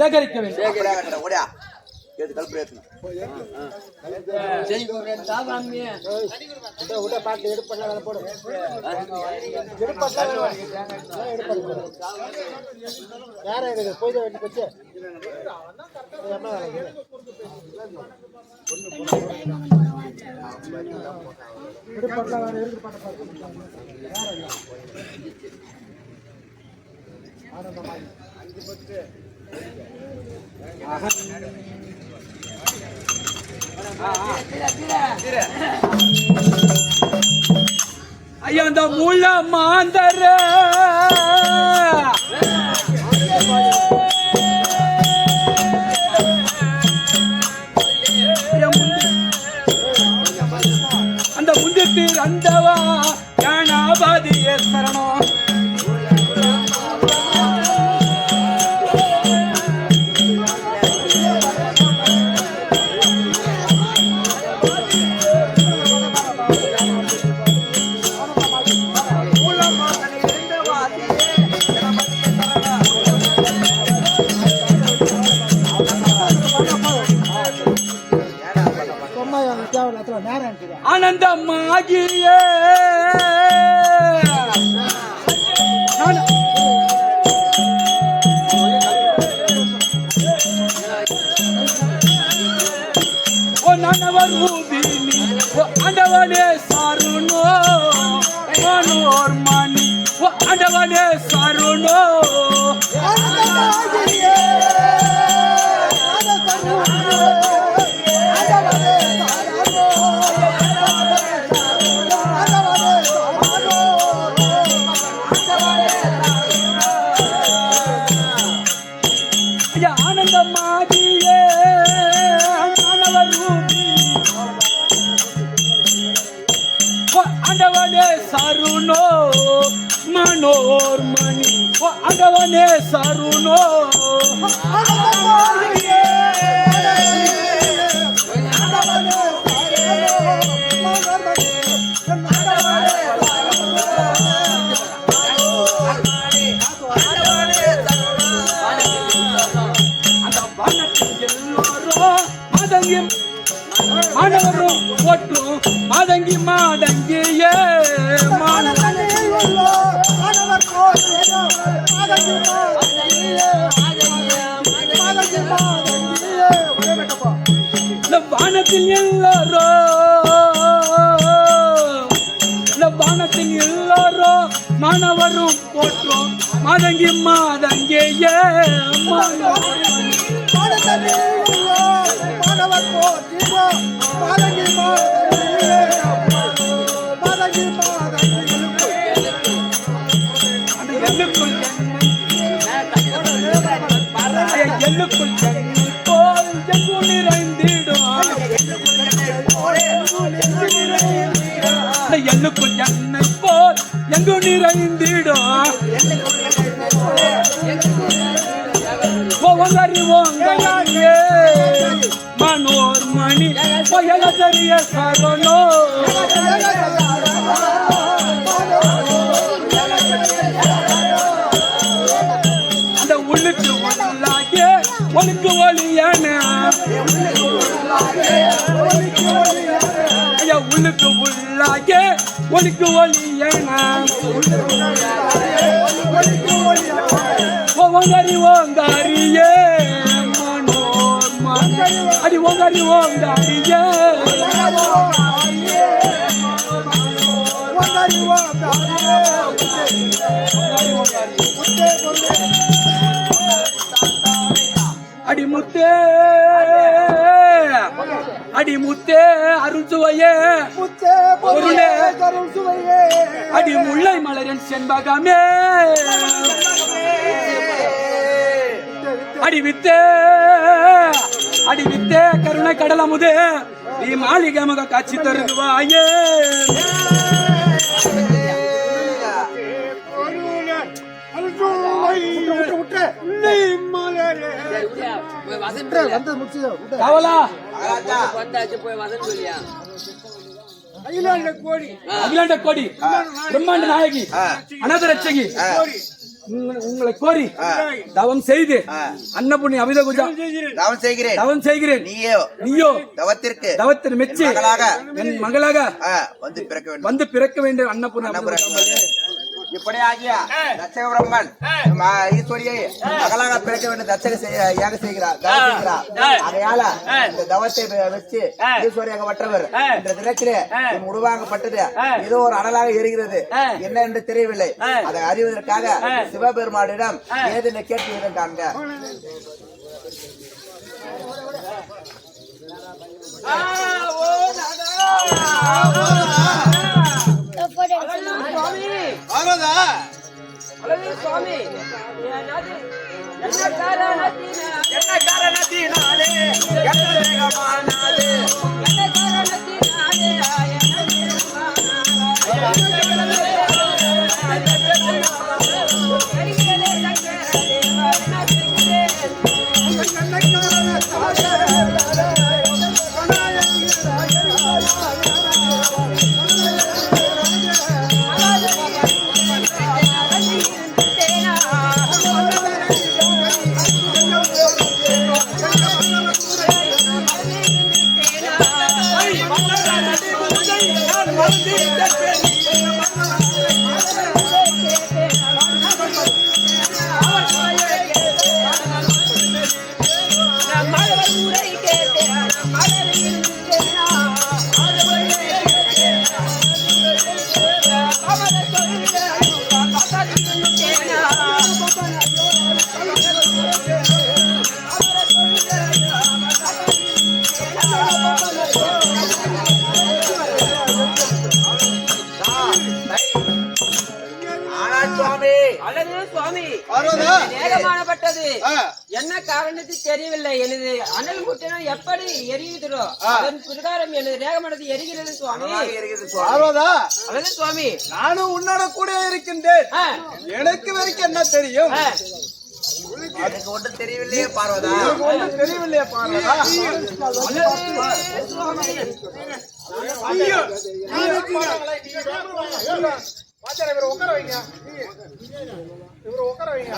சேகரிக்க வேண்டும். ஐயா அந்த முள்ள மாந்தர அந்த முந்திட்டு அந்தவா ஞானாபாதிய சரணம் ஆனந்தமாகிய நானவர் ஊதினி ஆண்டவனே சாருணோ மனோர் மணி ஆண்டவனே சாருணோ ஆனந்தமாகியே ஆண்டவனே சாருணோ மனோர் மணி ஆண்டவனே சாருணோ மாணவரும் போற்றும் மாதங்கி மாதங்கியே இந்த வானத்தில் எல்லாரோ இந்த வானத்தில் எல்லாரோ மாணவரும் போற்றும் மாதங்கி மாதங்கியே எல்லுக்குள் போல் எங்கு நிறைந்திடும் எல்லுக்குள் என்னை போல் எங்கு நிறைந்திடும் ஓங்கறிவோங்கே மனோர் மணி பொயலதறிய சரணோ அந்த உள்ளுக்கு உள்ளாகே ஒழுக்கு ஒளியான ஐயா உள்ளுக்கு உள்ளாகே ஒழுக்கு ஒளியான ஓங்கரி ஓங்காரியே மனோர் மணி அடி ஓங்கரி ஓங்காரியே அடிமுத்தே அடிமுத்தே அருள் சுவையே பொருளே அடி முல்லை மலரின் செண்பகமே அடிவித்தே அடிவித்தே கருணை கடலமுதே நீ மாளிகை முக காட்சி தருவாயே கவலா அகிலாண்ட கோடி பிரம்மாண்ட நாயகி அநாத ரட்சகி உங்களை கோரி தவம் செய்து அன்னபுண்ணி அமித குஜா தவம் செய்கிறேன் நீயோ தவத்திற்கு மெச்சி என் மகளாக வந்து பிறக்க வேண்டும் அன்னபுண்ணி இப்படியாகிய தட்சக பிரம்மன் ஈஸ்வரியை மகளாக பிறக்க வேண்டும் தட்சக யாக செய்கிறார் அதையால இந்த தவத்தை வச்சு ஈஸ்வரியாக மற்றவர் என்ற தினத்திலே உருவாக்கப்பட்டது ஏதோ ஒரு அனலாக எரிகிறது என்ன என்று தெரியவில்லை அதை அறிவதற்காக சிவபெருமானிடம் ஏதென்று கேட்டு காண்க சுவாமி என்ன காரணத்தினாலே என்ன வேகமானாலே வேகமானப்பட்டது என்ன காரணத்தை தெரியவில்லை. எனது அனல் முட்டினால் எப்படி எரியுதோ அதன் பிரகாரம் எனது வேகமானது எரிகிறது சுவாமி. அல்லது சுவாமி நானும் உன்னோட கூட இருக்கின்றேன். எனக்கு வரைக்கும் என்ன தெரியும்? அதுக்கு ஒன்றும் தெரியவில்லையே பார்வதா. ஒன்றும் தெரியவில்லையே பார்வதா. உட்கார வைங்க. இவரு உட்கார வைங்க.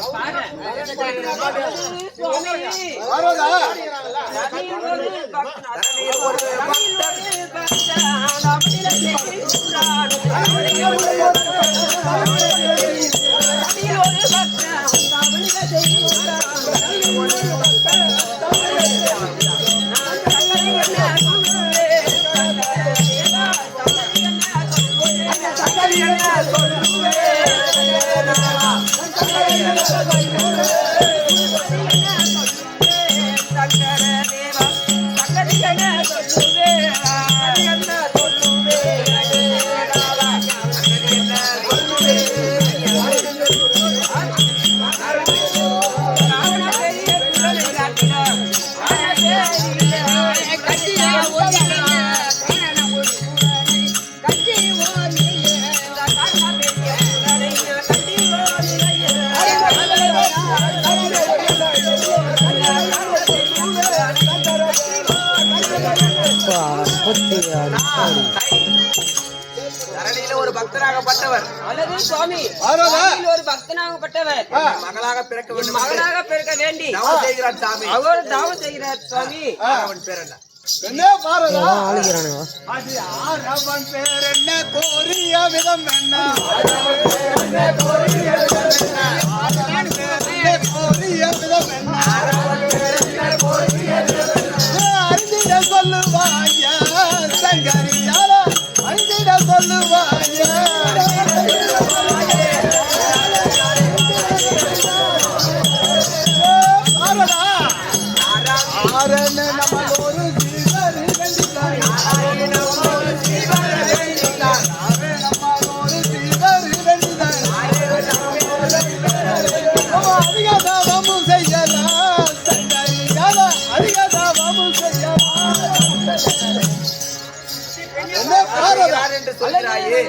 தரணியில ஒரு பக்தராகப்பட்டவர் அல்லது சுவாமி ஒரு பக்தனாகப்பட்டவர் மகளாக பிறக்க வேண்டும், மகனாக பிறக்க வேண்டி தவம் செய்கிறார் சாமி. அவர் தாவம் செய்கிறார் சுவாமி. அவன் பேர் என்ன? என்ன பாருங்க. அவன் பேர் என்ன? கோரிய விதம் என்ன? கோரிய விதம் என்ன? அறிந்திட சொல்லுவாய சங்கரியால, அறிந்திட சொல்லுவாய. ஆரண நம்ம ஒரு சீவர் வெண்டித்தாய், நம்ம ஒரு சீவர் வெண்டித்தாய், அதிக தாபமும் செய்யலாம் சங்கரியால, அதிக தாபமும் செய்யலாம். என்ன யார் என்று சொல்கிறாயே?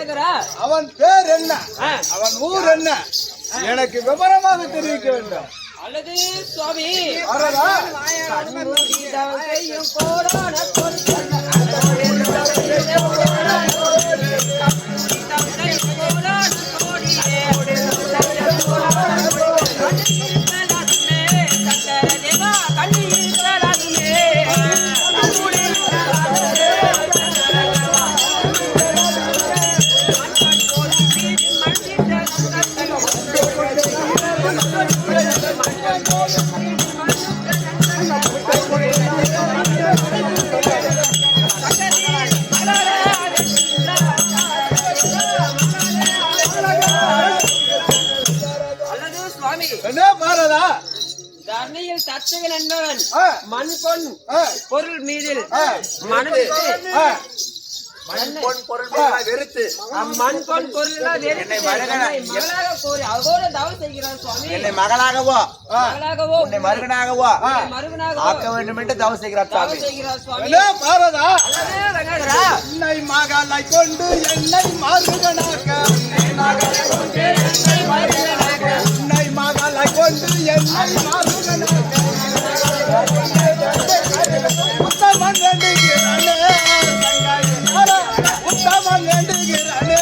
அவன் பேர் என்ன? அவன் ஊர் என்ன? எனக்கு விவரமாக தெரிவிக்க வேண்டும். அல்லது சுவாமி ஆரதா செய்யும் கோடான என்ன பாரதா? தர்ணியில் தச்சகன் என்பவன் மண் பொன் பொருள் மீதில் மனதிற்கு மண் பொன் பொருள் வெறுத்து மண் பொன் பொருளெல்லாம் வெறுத்து என்னை மகனாக மகளாக கோரி அதோட தவம் செய்கிறார் சுவாமி. என்னை மகளாகவோ மகளாகவோ உன்னை மருகனாகவோ மருகனாகவோ ஆக்க வேண்டும் என்று தவம் செய்கிறார் சாமி. தவம் செய்கிறார் சுவாமி. பாரதா அல்லது வெங்கடரா என்னை மகளை கொண்டு என்னை மருகனாக்க உன்னை மகளை கொண்டு என்னை மருகனாக்க உத்தமன் வேண்டுகிறானே உத்தமன் வேண்டுகிறானே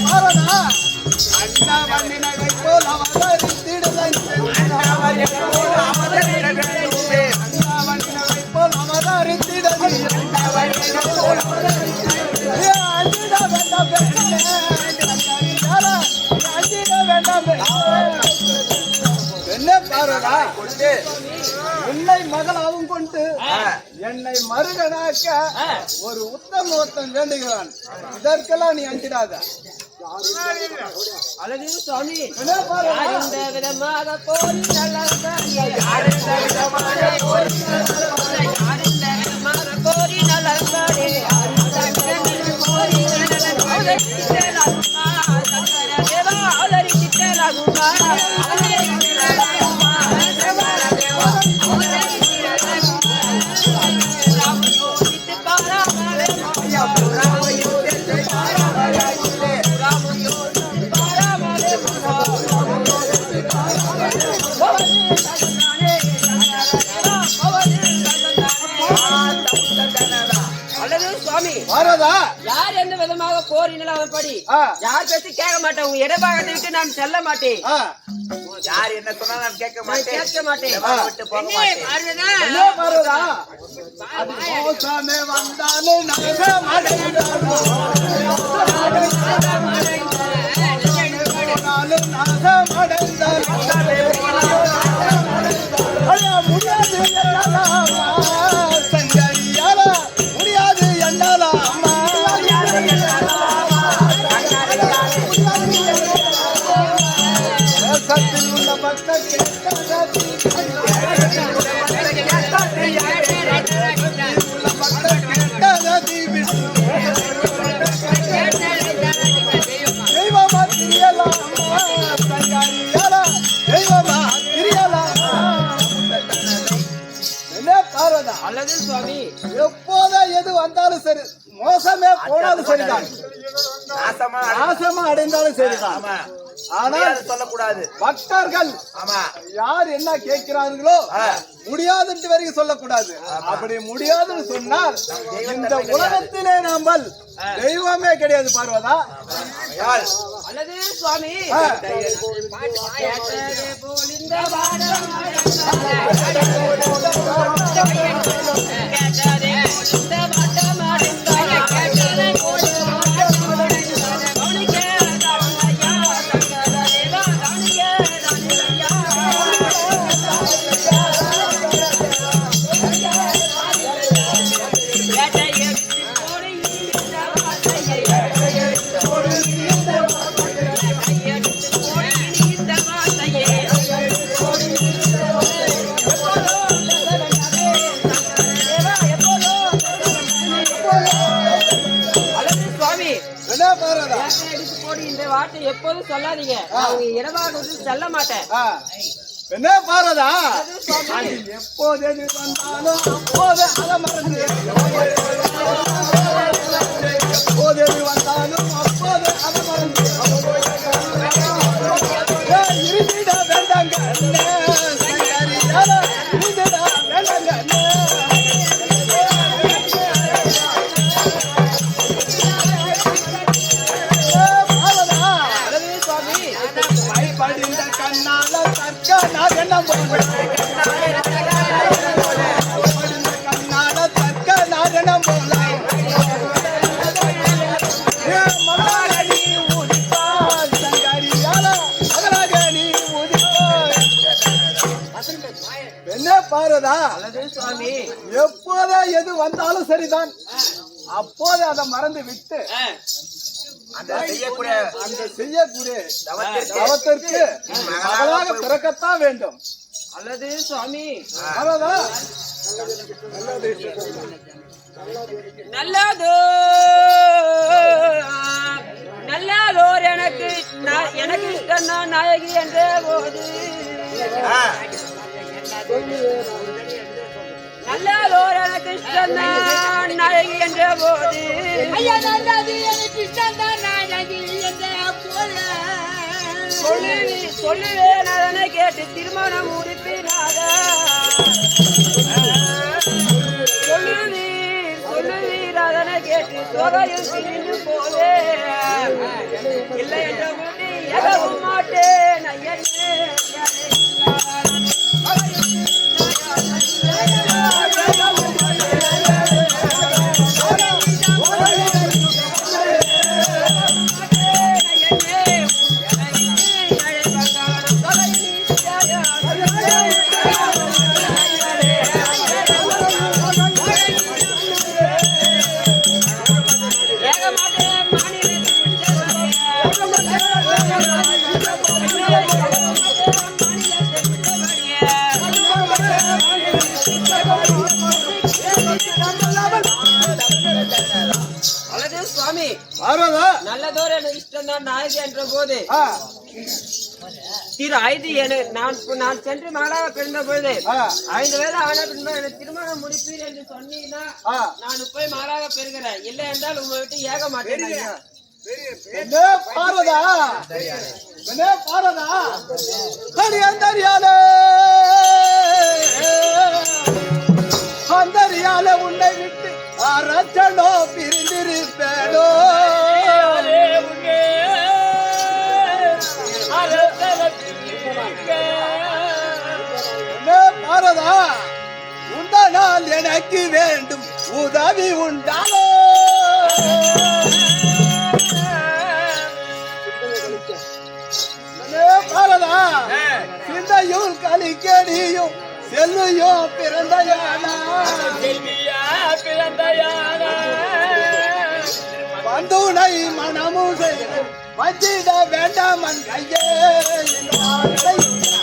பாரதா அண்ணா மண்ணினை போல் அவதரித்திடுதை என்ன பாருடா கொண்டு உன்னை மகளாவும் கொண்டு என்னை மருகனாக்க ஒரு உத்தம வேண்டுகிறான். இதற்கெல்லாம் நீ அஞ்சிடாத. அல்லது சுவாமி என்ன பாருடா இந்த விதமாக போல் கோரி நலங்காரே யார் எந்த விதமாக கோரினால் அவன்படி யார் பேசி கேட்க மாட்டேன். உங்க இடபாகத்தை விட்டு நான் செல்ல மாட்டேன். யார் என்ன சொன்னா நான் கேட்க மாட்டேன். கேட்க மாட்டேன். விட்டு போக மாட்டேன். மோசமே வந்தாலும் முடியாது சங்கரியால முடியாது என்னாலா சத்தில் உள்ள பக்த தெய்வமா திரியலாம் சங்கரியால தெய்வமா திரியலாம். அல்லது சுவாமி எப்போதா எது வந்தாலும் சரி, மோசமே போனாலும் சரிதான், நாசமா அடைந்தாலும் சரிதான். ஆனால் சொல்லக்கூடாது. பக்தர்கள் யார் என்ன கேட்கிறார்களோ முடியாதுன்னு வரைக்கும் சொல்லக்கூடாது. அப்படி முடியாதுன்னு சொன்னால் இந்த உலகத்திலே நாமல் தெய்வமே கிடையாது. பார்வதா அல்லது சுவாமி இந்த வார்த்தை எப்போதும் சொல்லாதீங்க. அவங்க இடமாக செல்ல மாட்டேன். என்ன பாரதா எப்போது வந்தாலும் அப்போது அதை மறந்து எப்போது வந்தாலும் அப்போது அதை மறந்து இருந்திட வேண்டாங்க இருந்திட வேண்டாங்க. படிந்த கண்ணால தற்க நான் என்ன படிந்த கண்ணால தற்க நான் என்ன போல மகளாக நீ ஊதிப்பாய் சங்கரியால மகளாக நீ ஊதிப்பாய். என்ன பாருதா சுவாமி எப்போதா எது வந்தாலும் சரிதான், அப்போது அதை மறந்து விட்டு அந்த செய்யக்கூடிய தவத்திற்கு மகளாக பிறக்கத்தான் வேண்டும். அல்லது சுவாமி நல்லதோர் எனக்கு இஷ்டம் தான் நாயகி என்ற போது நல்லதோர் எனக்கு இஷ்டம் தான் நாயகி என்ற போது சொல்லுவேன் அதனை கேட்டு திருமணம் முடிப்பினாக சொல்லுவீர் அதனை கேட்டு தொகையும் பிரிந்து போவே இல்லை என்ற கூட்டி எகவும் மாட்டேன் ஐயனே நல்லதோர் எனக்கு இஷ்டம் தான் நாயகி என்ற போது திரு ஐந்து நான் சென்று மகளாக பிறந்த பொழுது 5 வயது ஆன பின்பு எனக்கு திருமணம் முடிப்பீர் என்று சொன்னீங்கன்னா நான் போய் மகளாக பெறுகிறேன் இல்லை என்றால் உங்களை விட்டு ஏக மாட்டேன் அந்தரியால உன்னை விட்டு அரச்சனோ பிரிந்திருப்பேனோ பாரதா உண்டனால் எனக்கு வேண்டும் உதவி உண்டானோ பாரதா சிந்தையும் கலிக்கடியும் செல்லையோ பிறந்தையானா பந்துனை மனமும் செய்து வச்சிட வேண்டாம் கையே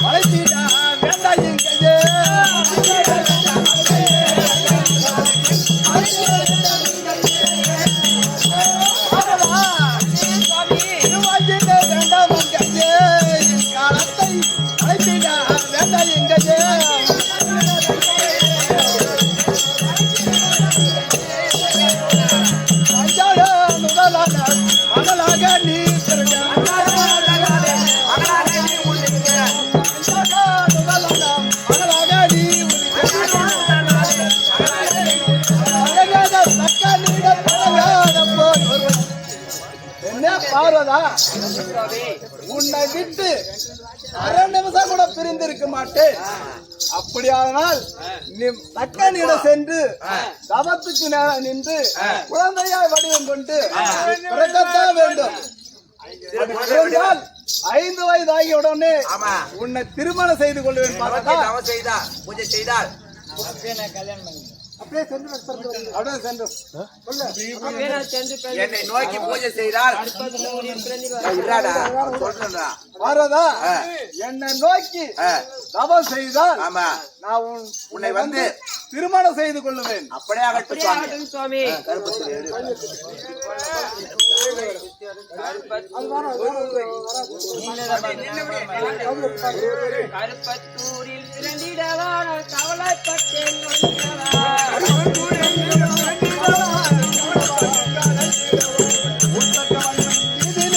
வளைச்சிட வேண்டாம் கையே பார்வதா உன்னை விட்டு 1/2 நிமிஷம் கூட பிரிந்திருக்க மாட்டேன். அப்படியானால் நீ தக்கனிடம் சென்று தவத்துக்கு நேரம் நின்று குழந்தையாய் வடிவம் கொண்டு பிறக்கத்தான் வேண்டும். 5 வயது ஆகிய உடனே உன்னை திருமணம் செய்து கொள்வேன். பூஜை செய்தால் என்னை நோக்கி பூஜை செய்தால் என்னை நோக்கி தவம் செய்தால் நான் உன்னை வந்து திருமணம் செய்து கொள்ளுவேன். அப்படியே ஆகட்டும் சுவாமி. கருப்பத்தூரில் பிறந்திடவான கவலைப்பட்டேன்.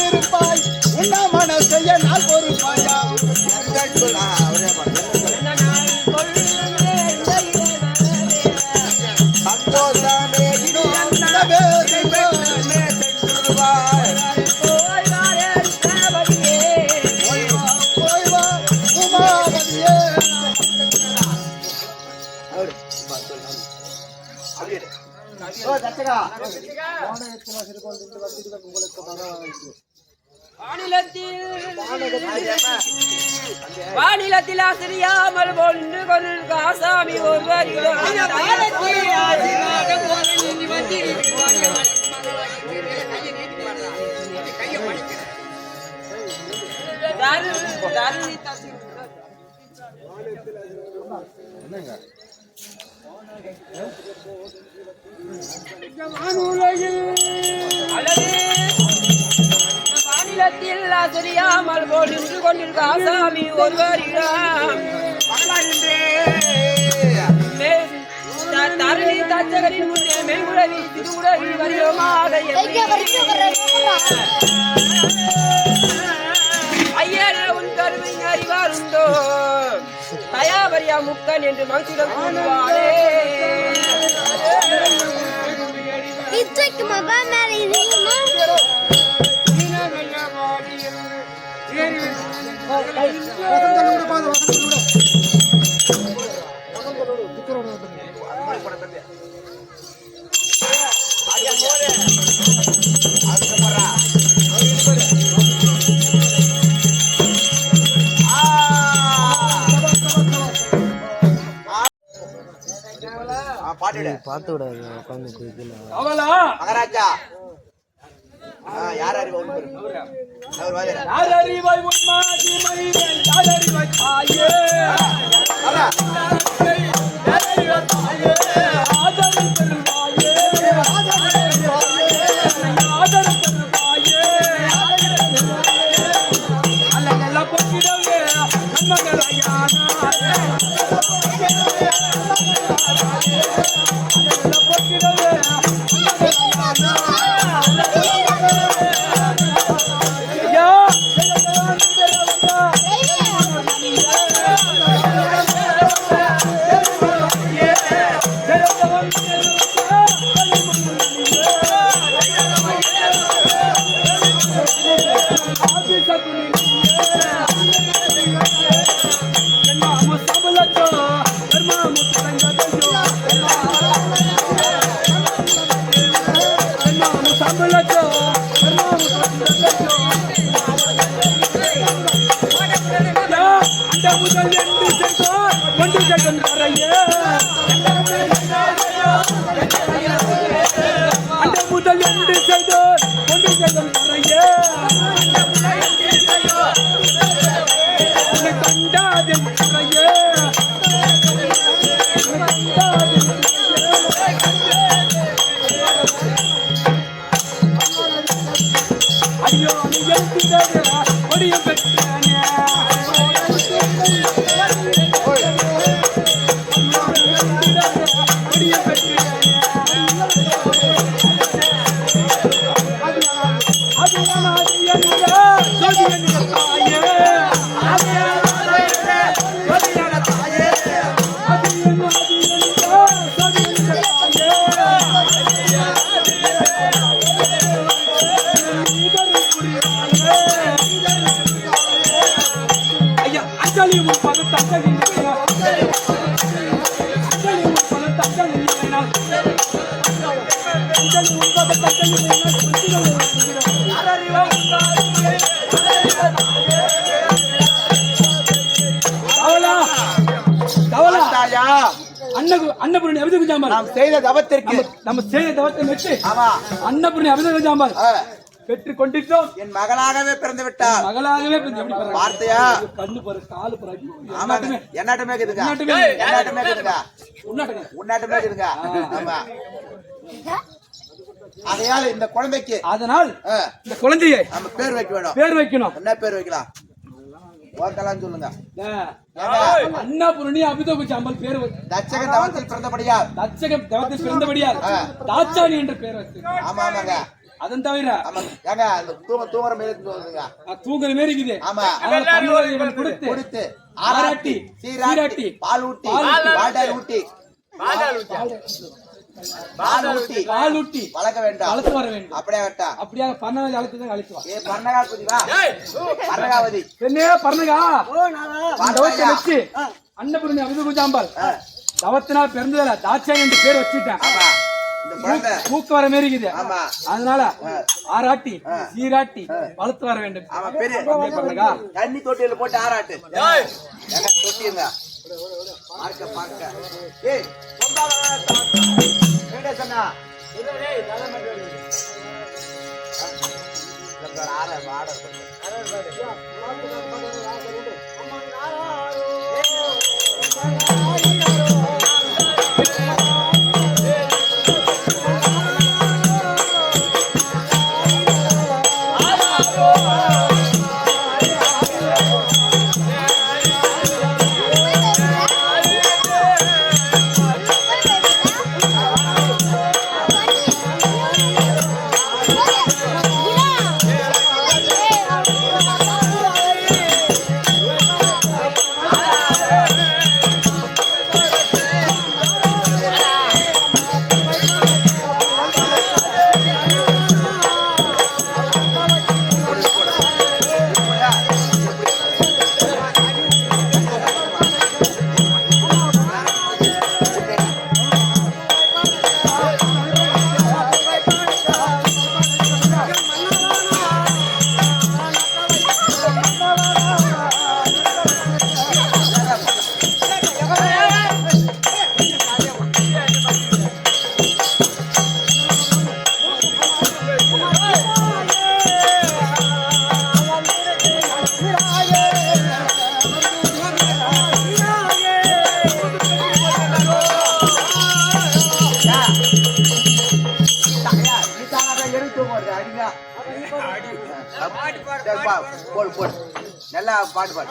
இருப்பாய் உண்ணா மன செய்ய நாள் பொறுப்பாயா சந்தோஷமே வானிலத்தில் ஆசிரியாமல் ஒன்று கொண்டு ஆசாமி ஒருவர் மாநிலத்தில் தெரியாமல் போல் நின்று கொண்டிருக்க ஆசாமி ஒருவரிடம் தரணி தச்சகரின் முன்னே மெய்குழவி திருகுழவி வரியோமாக ஐயனே உன் கருமை அறிவாருண்டோ தயாபரியா முக்கன் என்று மகிழ்ச்சிடம் கூறுவாரே. பார்த்து விடாது உட்காந்து அவளா மகாராஜா யார் அறிவாய் யார் அறிவாய் உன்மாதி மனிதன் யார் அறிவாய் தாயே யார் அறிவாய் தாயே ஆதரவு பெருமாயே ஆதரவு பெருமாயே அல்ல பொக்கிடவே கண்மகளையானா அன்னபூரணி அபிஷேக ஜாம்பல் நாம் செய்த தவத்திற்கு நம்ம செய்த தவத்தை வச்சு ஆமா அன்னபூரணி அபிஷேக ஜாம்பல் பெற்றுக் கொண்டிருக்கோம். என் மகளாகவே பிறந்து விட்டார். மகளாகவே வார்த்தையா கண்ணு பாரு காலு பாரு என்னாட்டுமே இருக்குதுங்க என்னாட்டுமே இருக்குதுங்க உன்னாட்டுமே இருக்குதுங்க. ஆமா அதையால இந்த குழந்தைக்கு அதனால் இந்த குழந்தையை நம்ம பேர் வைக்க வேணும். பேர் வைக்கணும். என்ன பேர் வைக்கலாம் ஓட்டலாம் சொல்லுங்க. அன்னபூரணி அபிஷேக ஜாம்பல் பேர் தச்சக தவத்தில் பிறந்தபடியால் தாச்சாணி என்ற பேர் வச்சு. ஆமா ஆமாங்க. அதன் தவிர தூங்குற மாரி தூங்குற மாரி இருக்குது. ஆமா கொடுத்து ஆராட்டி சீராட்டி பால் ஊட்டி பால் ஊட்டி வளர்க்க வேண்டும். வளர்த்து வர வேண்டும். அப்படியே வேட்டா அப்படியே பர்ணகாவதி வளர்த்துதான் அழைத்து வா. பர்ணகாவதி வா பர்ணகாவதி என்னையா பர்ணகா தவத்தை வச்சு அன்னபூரணி அபிஷேக ஜாம்பல் தவத்தினால் பிறந்ததில்ல தாட்சாயி என்று பேர் வச்சுட்டேன். பூக்க வர மாரி இருக்குது. அதனால ஆராட்டி சீராட்டி வளர்த்து வர வேண்டும். தண்ணி தொட்டியில போட்டு ஆராட்டு தொட்டியுங்க பார்க்க பார்க்க போடு போடு நல்லா பாட்டு பாடு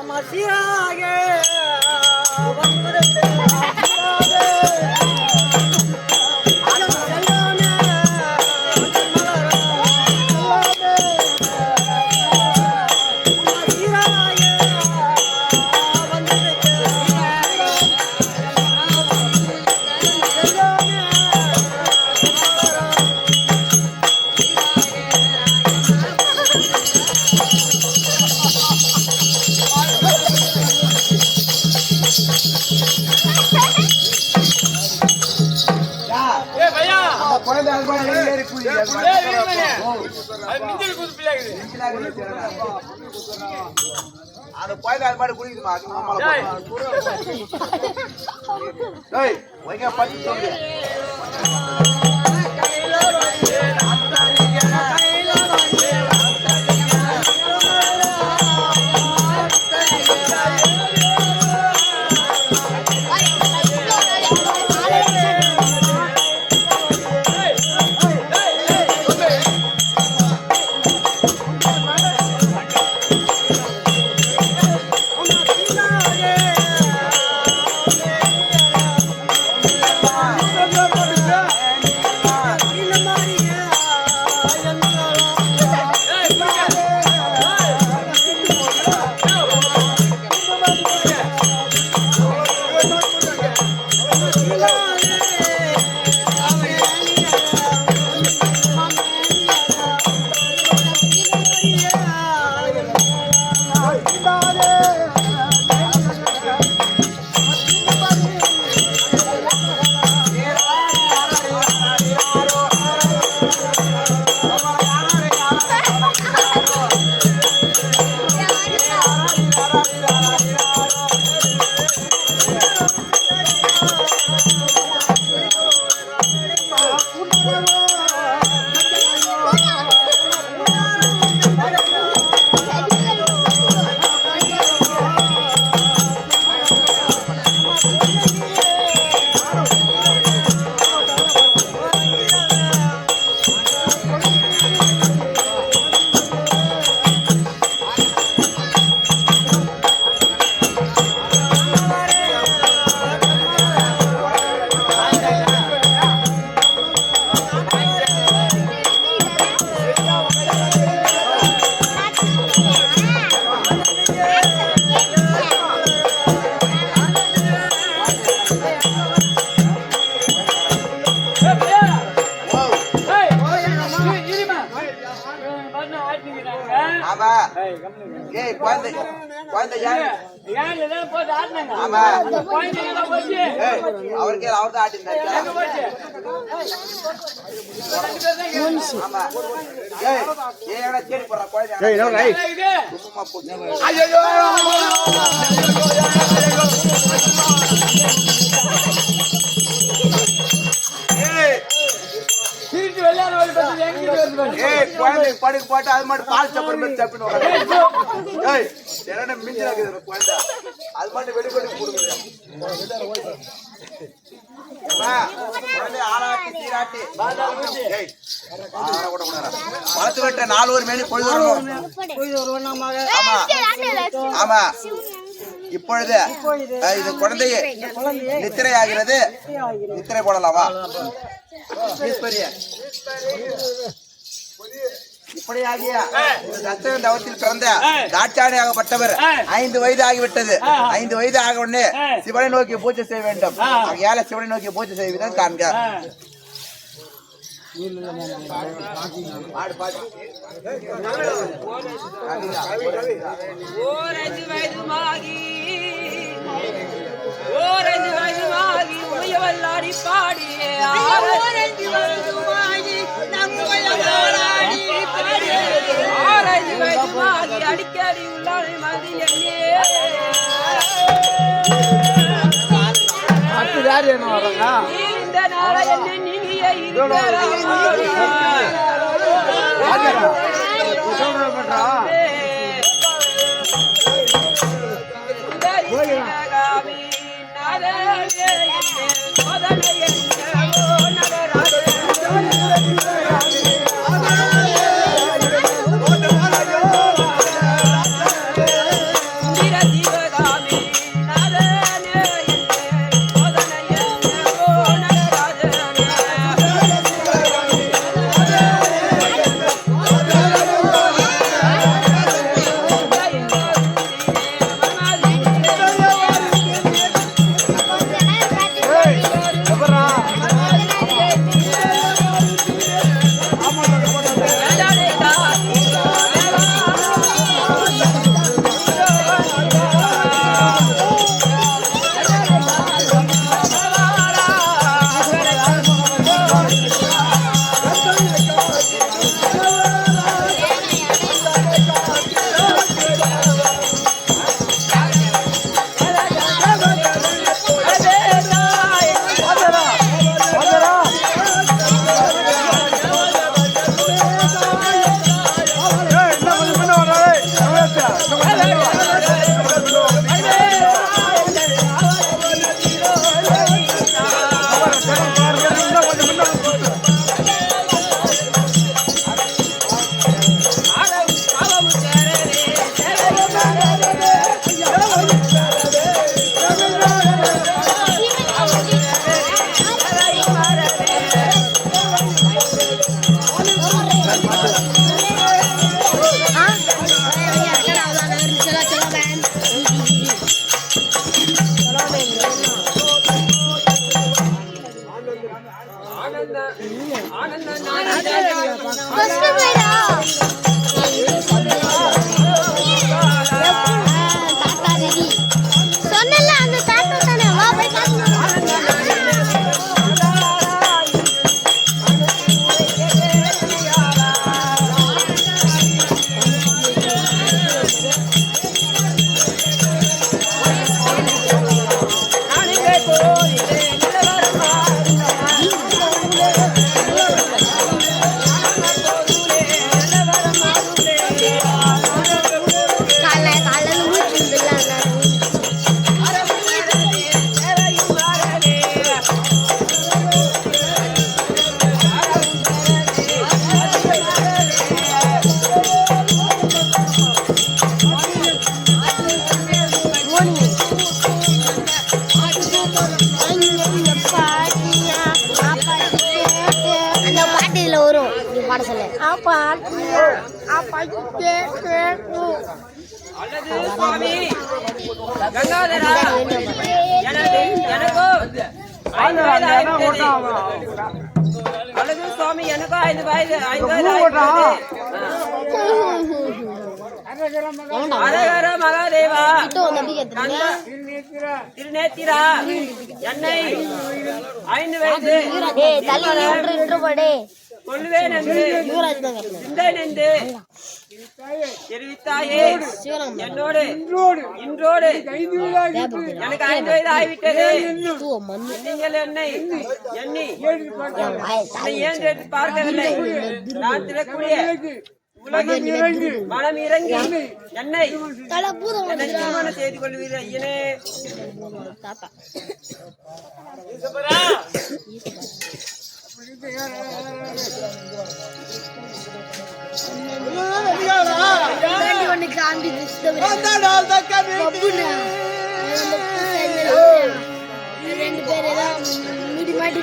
குழந்தை ஏறி குதி அந்த குழந்தை அது பாட்டு குடிக்குதுமா பத்து சொல்லு அவருக்கு அவர் தான் தேடி போடுற படுக்கு போட்டு அது மட்டும் பால் சப்பர் சப்பின்னு மிஞ்சி குழந்தை அது மட்டும் வெளிக்கொண்டு கொடுக்குது குழந்தை ஆளாட்டி சீராட்டி ஏய், வளர்த்து விட்ட 4 ஒரு மேனி பொழுது வரணும். ஆமா ஆமா. இப்பொழுது இது குழந்தையே நித்திரை ஆகிறது. நித்திரை போடலாமா? இப்படியாகிய தச்சக தவத்தில் பிறந்த தாட்சாணியாகப்பட்டவர் 5 வயது ஆகிவிட்டது. 5 வயது ஆக உடனே சிவனை நோக்கி பூஜை செய்ய வேண்டும். ஆகையால சிவனை நோக்கி பூஜை செய்வதுதான் காண்க. ஓரஞ்சு வயதுமாகி உமையவல்லாடி பாடியே ஆரஞ்சு வயதுமாகி அடிக்கடி உள்ளாடி மதி எண்ணே இந்த நாளை என்ன நீங்க சுவாமி எனக்கும் 5 வயது அரகர மகாதேவா திருநேத்திரா என்னை 5 வயது கொள்வேன் என்று சிந்தேன் என்று தெரிவித்தாயே என்னோடு இன்றோடு எனக்கு 5 வயது ஆகிவிட்டது. நீங்கள் என்னை எண்ணி ஏன் பார்க்கவில்லை? நான் திறக்கூடிய மனம் இறங்கி என்னை திருமணம் செய்து கொள்வீர்கள் ஐயனே. ரெண்டு பேரும் முடி மாட்டி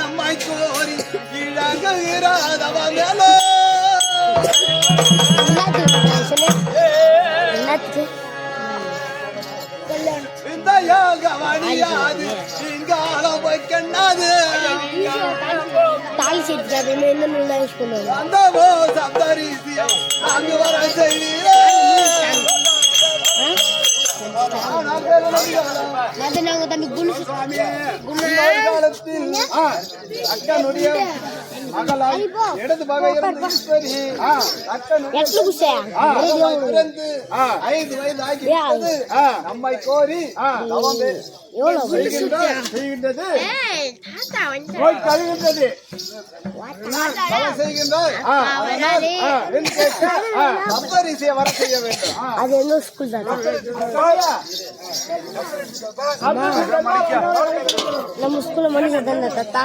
நம்மை கோரி இழங்குகிறாதவ மேலோ இந்த யோகவனியாது இங்காலம் வைக்கண்ணாது தாலி சேர்த்து என்ன யூஸ் பண்ணுவாங்க அந்த சப்தரிசி அங்கு வர செய்வீரே நாங்க தம்பி அக்கனுடைய மகளாய் இடது பகையிலிருந்து ஈஸ்வரி அக்கனுடைய 5 வயது ஆகிவிட்டது. நம்மை கோரி செய்கின்றது நோய் கழுகின்றது செய்கின்றார். சப்தரிசியை வர செய்ய வேண்டும். அது என்ன ஸ்கூல் தான் நம்ம ஸ்கூல்ல மணி தானே தாத்தா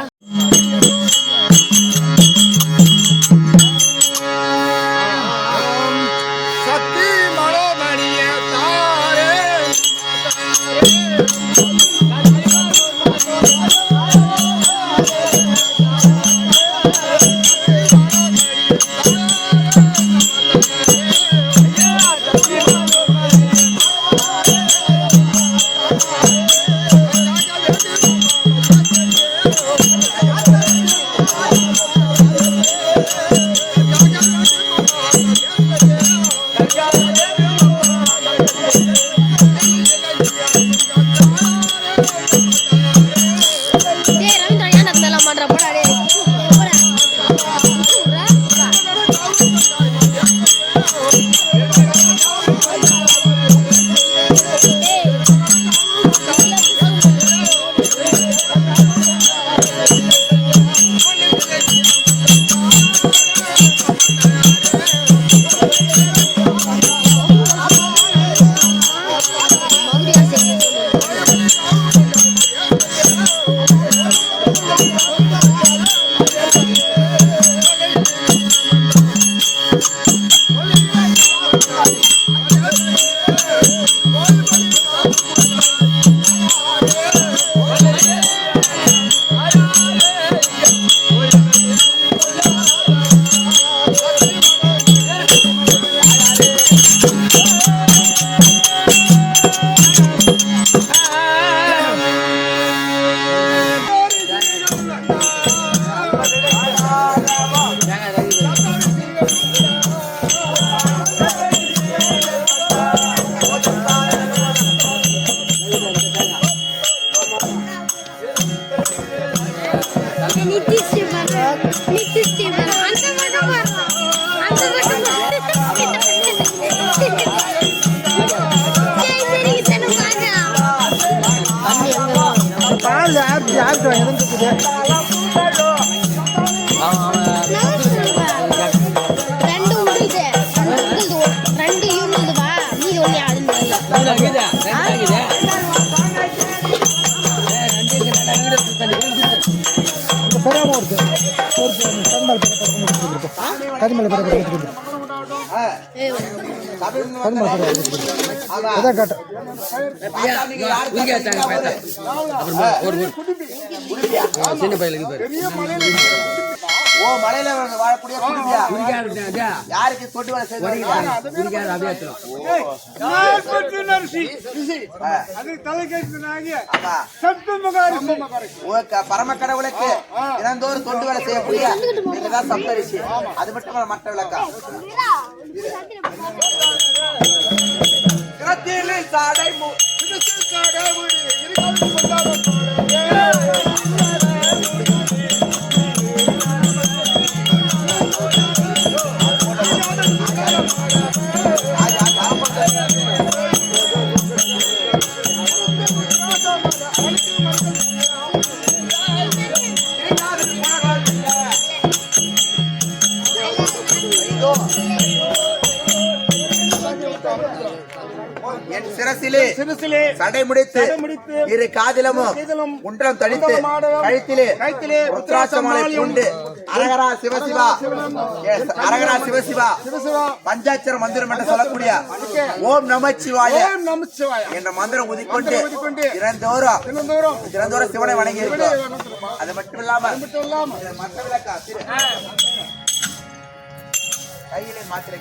சக்தி மனோமணிய தாரே சின்ன பையலுக்கு பேரு ஓ மலையில வாழக்கூடிய யாருக்கு தொட்டு வேலை செய்ய பரம கடவுளுக்கு தினந்தோறும் தொண்டு வேலை செய்யக்கூடிய இதுதான் சப்தரிசி. அது மட்டும் மற்ற விளக்கம் சாடை சிரசிலே சடை முடித்து இரு காதிலமும் குன்றம் தடித்து கழுத்திலே ருத்ராட்சமாலை பூண்டு அரகரா சிவசிவா அரகரா சிவசிவா பஞ்சாட்சர மந்திரம் என்று சொல்லக்கூடிய ஓம் நமச்சிவாய என்ற மந்திரம் ஊதிக்கொண்டு தினந்தோறும் சிவனை வணங்கி இருக்கிறோம். அது மட்டும் இல்லாம மற்ற விளக்கா கையிலே மாத்திரை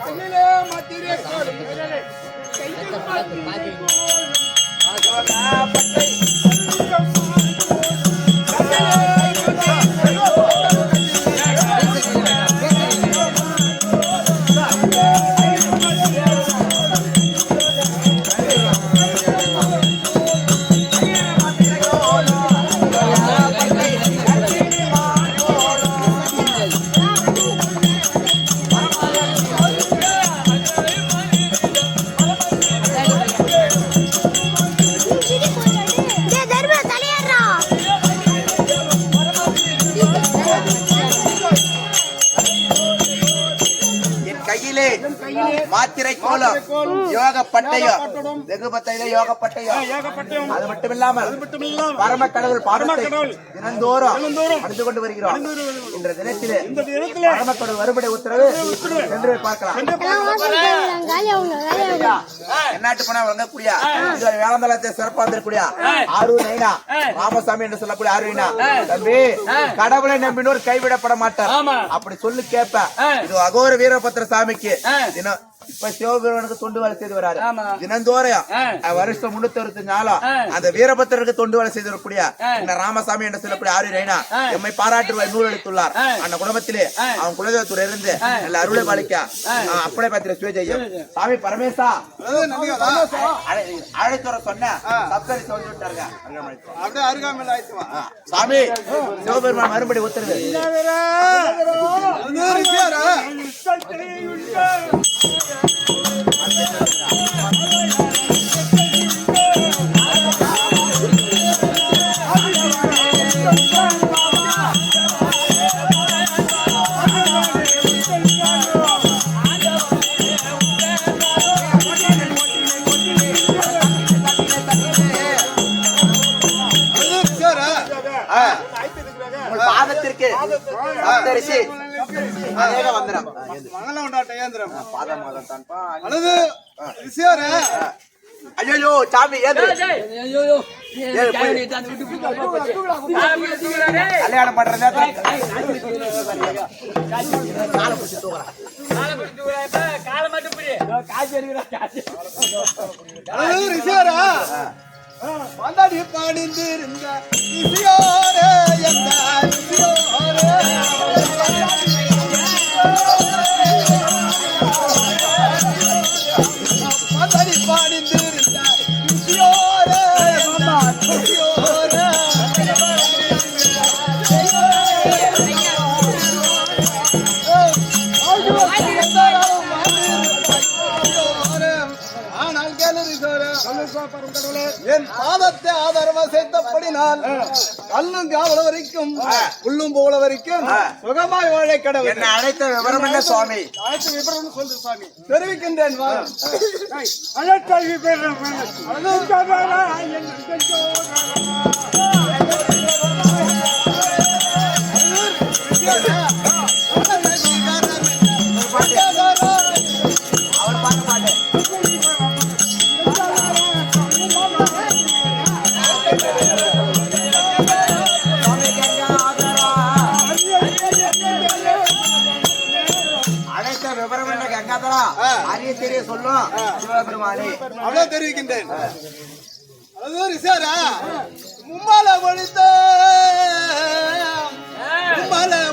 மாத்திரை கோலம் யோக பட்டயம் வெகு பத்தையில யோக பட்டயம் அது மட்டும் இல்லாமல் பரம கடவுள் பாதத்தை தினந்தோறும் அணிந்து கொண்டு வருகிறோம். இன்ற தினத்திலே பரம கடவுள் வருபடை உத்தரவு என்று பார்க்கலாம். என்னாட்டு போனா வழங்கக்கூடிய வேளாந்தளத்தை சிறப்பா இருக்கக்கூடிய ஆரூர் நைனா ராமசாமி என்று சொல்லக்கூடிய ஆரூரினா தம்பி கடவுளை நம்பினோர் கைவிடப்பட மாட்டார் அப்படி சொல்லு கேப்ப. இது அகோர வீரபத்திர சாமிக்கு இப்ப சிவபெருமானுக்கு தொண்டு வேலை செய்து வராரு தினந்தோறும் வருஷம் 365 நாளும் அந்த வீரபத்திரருக்கு தொண்டு வேலை செய்து வரக்கூடிய இந்த ராமசாமி என்று சொல்லக்கூடிய ஆரி ரைனா எம்மை பாராட்டுவார் நூல் எடுத்துள்ளார். அந்த குடும்பத்திலே அவன் குலதெய்வத்தூர் இருந்து நல்ல அருளை பாலிக்க அப்படை பத்திர சுயஜெயம் சாமி பரமேசா அழைத்துற சொன்ன சப்தரி சொல்லி விட்டாருங்க. சாமி சிவபெருமான் மறுபடி உத்தரவு பாதத்திற்கு சப்தரிசி அநேக வந்தனம் மங்களம் உண்டாட்ட பாதம் மாதம் தான்ப்பா ஐயோ சாமி கல்யாணம் பண்றதா மந்தாடி பாடிந்திருந்த இசையோரே எந்த இசையோரே மந்தாடி பாடிந்திருந்த இசையோரே இசையோரே என் பாதத்தை ஆதரவா சேர்த்தபடினால் கல்லும் காவல வரைக்கும் உள்ளும் போல வரைக்கும் சுகமாய் வாழை கடவுள் என்ன அழைத்த விவரம் என்ன சுவாமி அழைத்த விவரம் சொல்லு சுவாமி தெரிவிக்கின்றேன் அழைத்த விவரம் அவர் பார்க்க மாட்டேன் அரிய தெரிய சொல்லும் சிவபெருமானே அவ்வளவு தெரிவிக்கின்றேன்.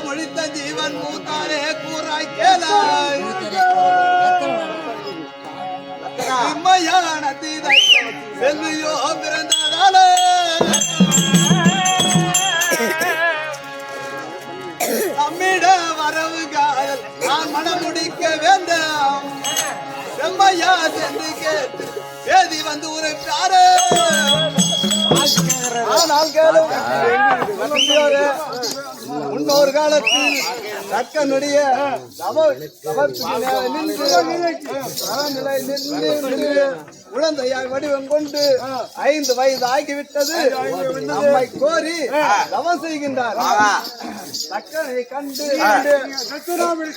மொழித்த ஜீவன் மூத்தாரே கூறாய் கேளாய் செல்வியோ பிறந்ததாலே நம்மிட வரவுகால் நான் மனம் முடிக்க வேண்டாம் செம்மையா சென்று கேட்டு வேதி வந்து உரைப்பாரு ஆனால் கேளும் முன்னொரு காலத்தில் தக்கனுடைய நின்று குழந்தையாய் வடிவம் கொண்டு 5 வயது ஆகிவிட்டது. நம்மை கோரி தவம் செய்கின்றார். தக்கனை கண்டு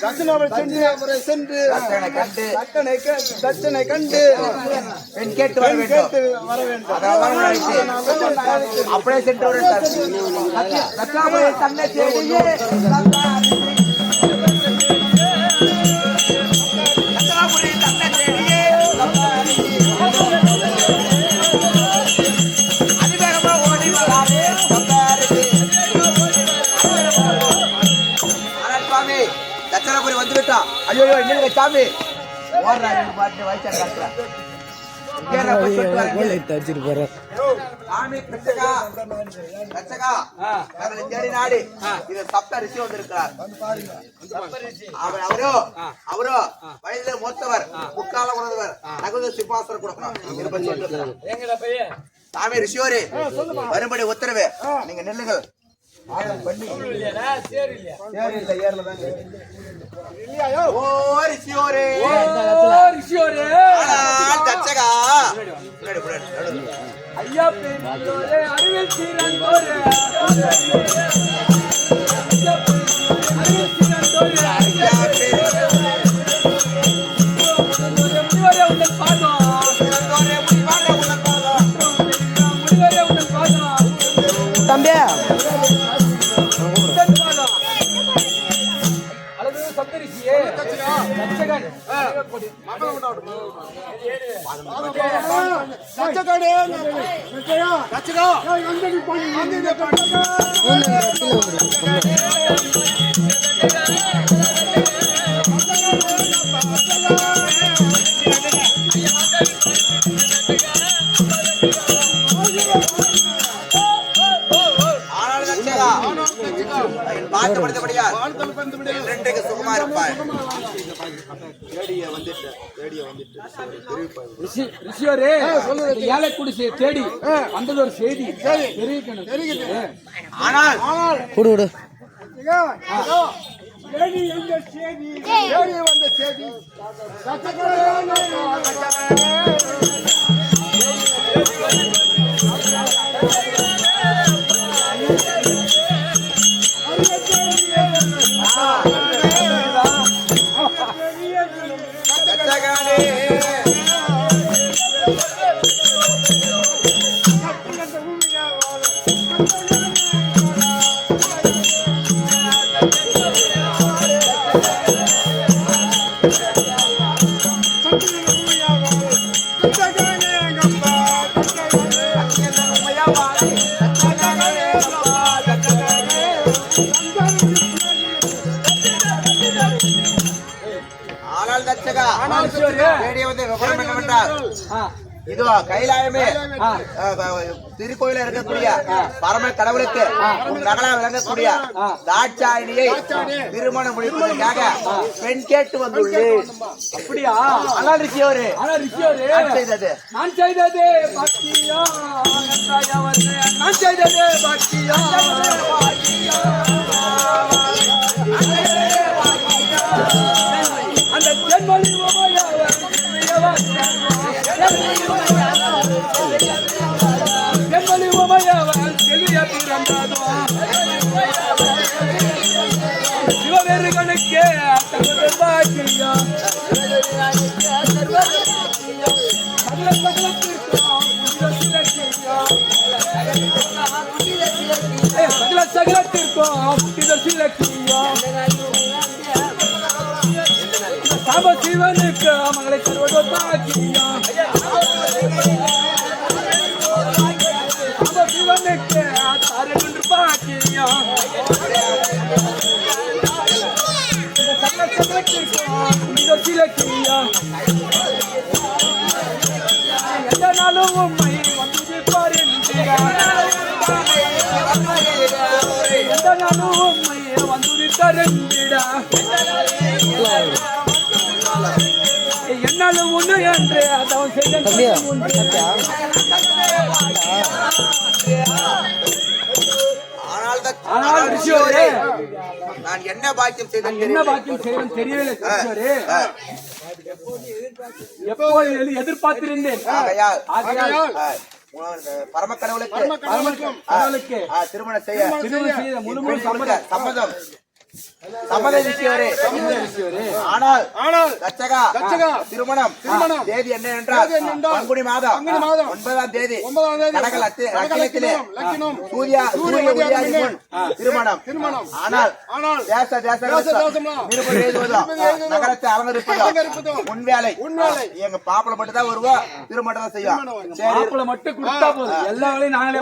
தட்சிணாபுரி சென்று தச்சனை கண்டு பெண் கேட்டு வர வேண்டும். அப்படியே சென்று தன்னை தேடியே தட்சணாபுரி வந்துவிட்டா. ஐயோ இல்ல சாமி ஓடுறாங்க பாட்டு வயசாக சாமி கிருஷ்ணகா ரட்சகா அவரை தேடி நாடி இது சப்த ரிஷி வந்திருக்கிறார். அவரோ வயதிலே மூத்தவர், முக்கால உணர்ந்தவர், தகுந்த சிம்மாசனம் கொடுக்கணும். சாமி ரிஷியோரே வரும்படி உத்தரவு. நீங்க நில்லுங்கள். ஐயா பெரியோரே அறிவில் சீரந்தோரே தம்பி சுகமா இருப்பாய். ரிஷியோரே ஏழை குடிசை தேடி வந்தது ஒரு செய்தி தெரிவிக்கணும். ஆனால் விடு இதோ கைலாயமே திருக்கோயில இருக்கக்கூடிய பரம கடவுளுக்கு நகலா விளங்கக்கூடிய தாட்சாயினியை திருமணம் முடிப்பதற்காக பெண் கேட்டு வந்துள்ளேன். அப்படியா? ஆனால் ரிஷியோரே செய்தது நான் செய்ததே பாக்கியா, நான் செய்ததே பாக்கியா, அந்த தென்மொழி தென்மொழி உமையவன் செல்விய பிறந்ததோ சிவபெருகனுக்கே தகுந்த பாக்கியா, சகலத்திற்கும் சாப சிவனுக்கு மகளை தருவதோ பாக்கியா, சாப சிவனுக்கு தாரென்று பாக்கியா, சகலத்திற்கும் எந்த நாளும் உண்மை வந்து பாருந்திடா, எந்த நாளும் உண்மை வந்து தருந்திடா, என்னாலும் உண்மை என்று அதவன் செய்த ஆனால் ஆனால் ரிஷிவரே, நான் என்ன பாக்கியம் செய்தேன் என்ன பாக்கியம் செய்யணும் தெரியவில்லை ரிஷிவரே. எப்போது எதிர்பார்த்திருந்தேன். ஆகையால் பரம கடவுளுக்கு கடவுளுக்கு திருமணம் செய்ய திருமணம் செய்த முழு சம்மதம். சம்மதம் ரிஷிவரே. ஆனால் தட்சகா திருமணம் தேதி என்ன என்றால் பங்குனி மாதம் 9ஆம் தேதி கடக லக்கினத்திலே சூரிய உதயாதி முன் திருமணம். ஆனால் நகரத்தை அலங்கரிப்பதும் உன் வேலை. எங்க மாப்பிளை மட்டும் தான் வருவோம், திருமணம் தான் செய்யும். மாப்பிளை மட்டும் கொடுத்தா போதும், எல்லா வேலையும் நாங்களே.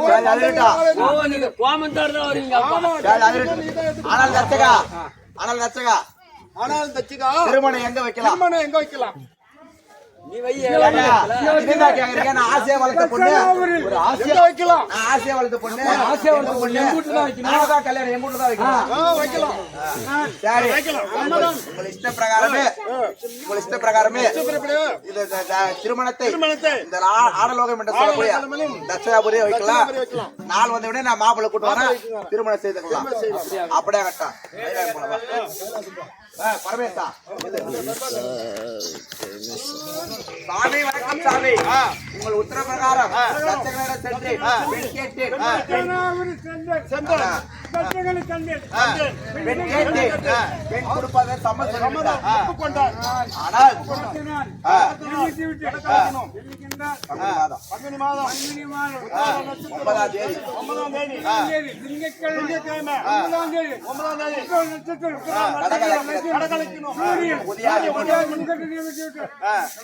ஆனால் தட்சகா திருமணம் எங்க வைக்கலாம்? நீ வை. இதுதான் கேக்குறீங்க. நான் ஆசையா வளர்த்த பொண்ணு, ஒரு ஆசையா வைக்கலாம். நான் ஆசையா வளர்த்த பொண்ணு, ஆசையா வளர்த்த பொண்ணு எங்க வீட்டுல தான் வைக்கணும். நான் தான் கல்யாணம் எங்க வீட்டுல தான் வைக்கலாம். சரி, உங்கள் இஷ்ட பிரகாரமே இது திருமணத்தை இந்த ஆடலோகம் என்று சொல்லக்கூடிய தட்சகாபுரியை வைக்கலாம். நாள் வந்த உடனே நான் மாப்பிள்ளை கூட்டு வரேன், திருமணம் செய்துக்கலாம். அப்படியே கட்டம் பரமேசா. சாமி வணக்கம் சாமி. உங்கள் உத்தர பிரகாரம் தட்சகனிடம் சென்று பெண் கேட்டேன். பெண் கொடுப்பதை சம்மதம் ஒப்புக்கொண்டார். ஆனால் பங்குனி மாதம் 9ஆம் தேதி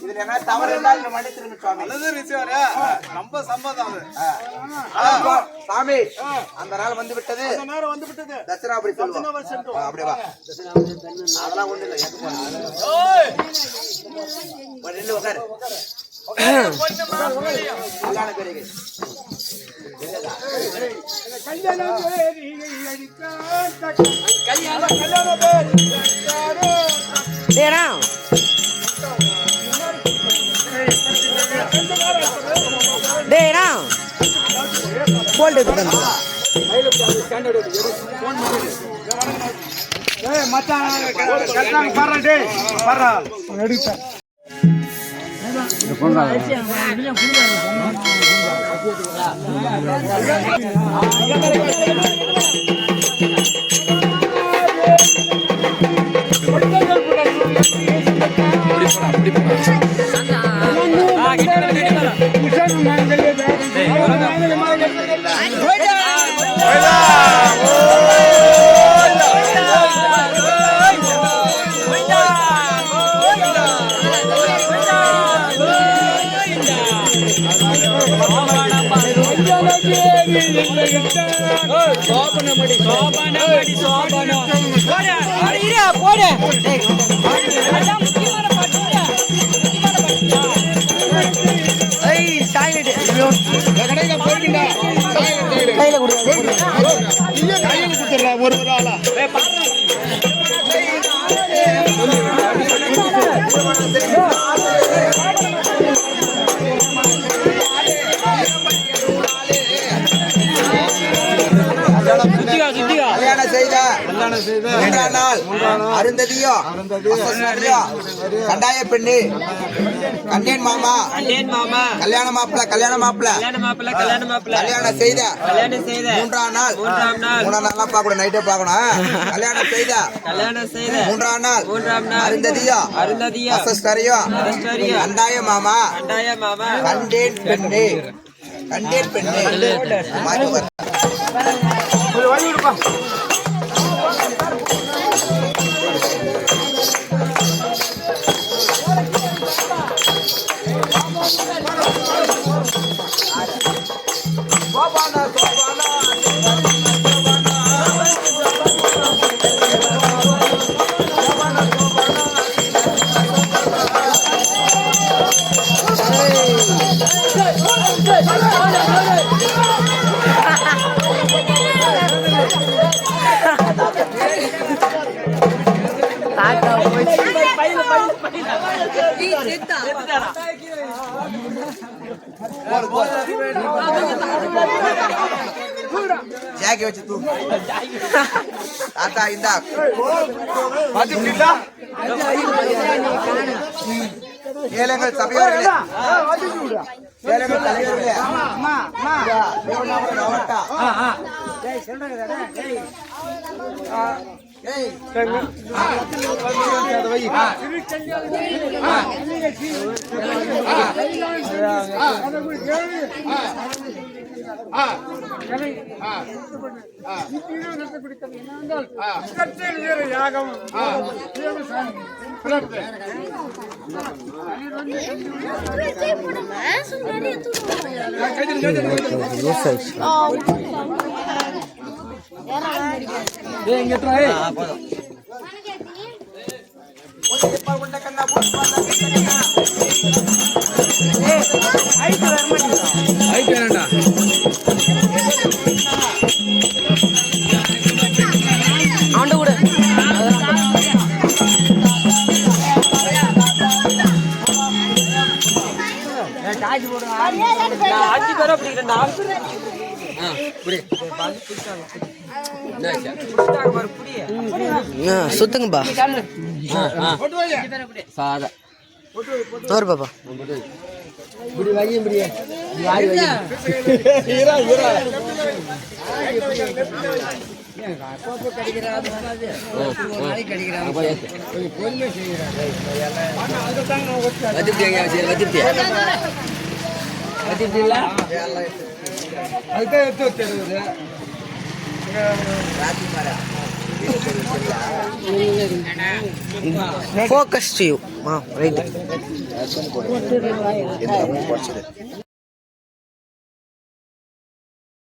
இதுல என்ன தவறு இருந்தால் மன்னிச்சிருங்க சுவாமி. ரொம்ப சம்மதம் சாமி. அந்த நாள் வந்து விட்டது, தட்சிணாபுரி சொல்லுவோம். அப்படியே வா. அதெல்லாம் ஒண்ணு இல்லை. நில்லு உட்காரு. கல்யாண பேருக்கு அருந்ததியோ கண்டாய பெண்ணு கண்டேன் மாமா கல்யாண மாப்பிள்ள கல்யாணம் செய்த 3ஆம் நாள் 3ஆம் நாள் பார்க்க நைட்டே பார்க்கணும். கல்யாணம் செய்த 3ஆம் நாள் அருந்ததியோ அசஸ்தரியோ கண்டாய மாமா கண்டேன் பெண்ணு ஜாக்கி வச்சு தூக்கு தாத்தா இந்தா ஏழைகள் சபையோர்களே ஏழைகள் தலைவர்களே மாவட்டா இங்க எத்தனை ஏய் ஐக்கு வேணாண்டா ஆண்டு கூட அஞ்சு பேரா பிடிக்கிறேன் 4 பேர் சுத்துங்கப்பா சாதா நூறு பாப்பா இப்படி வையும் இப்படி வாய் வையும் ஈரா ஈரா focus to you. Right.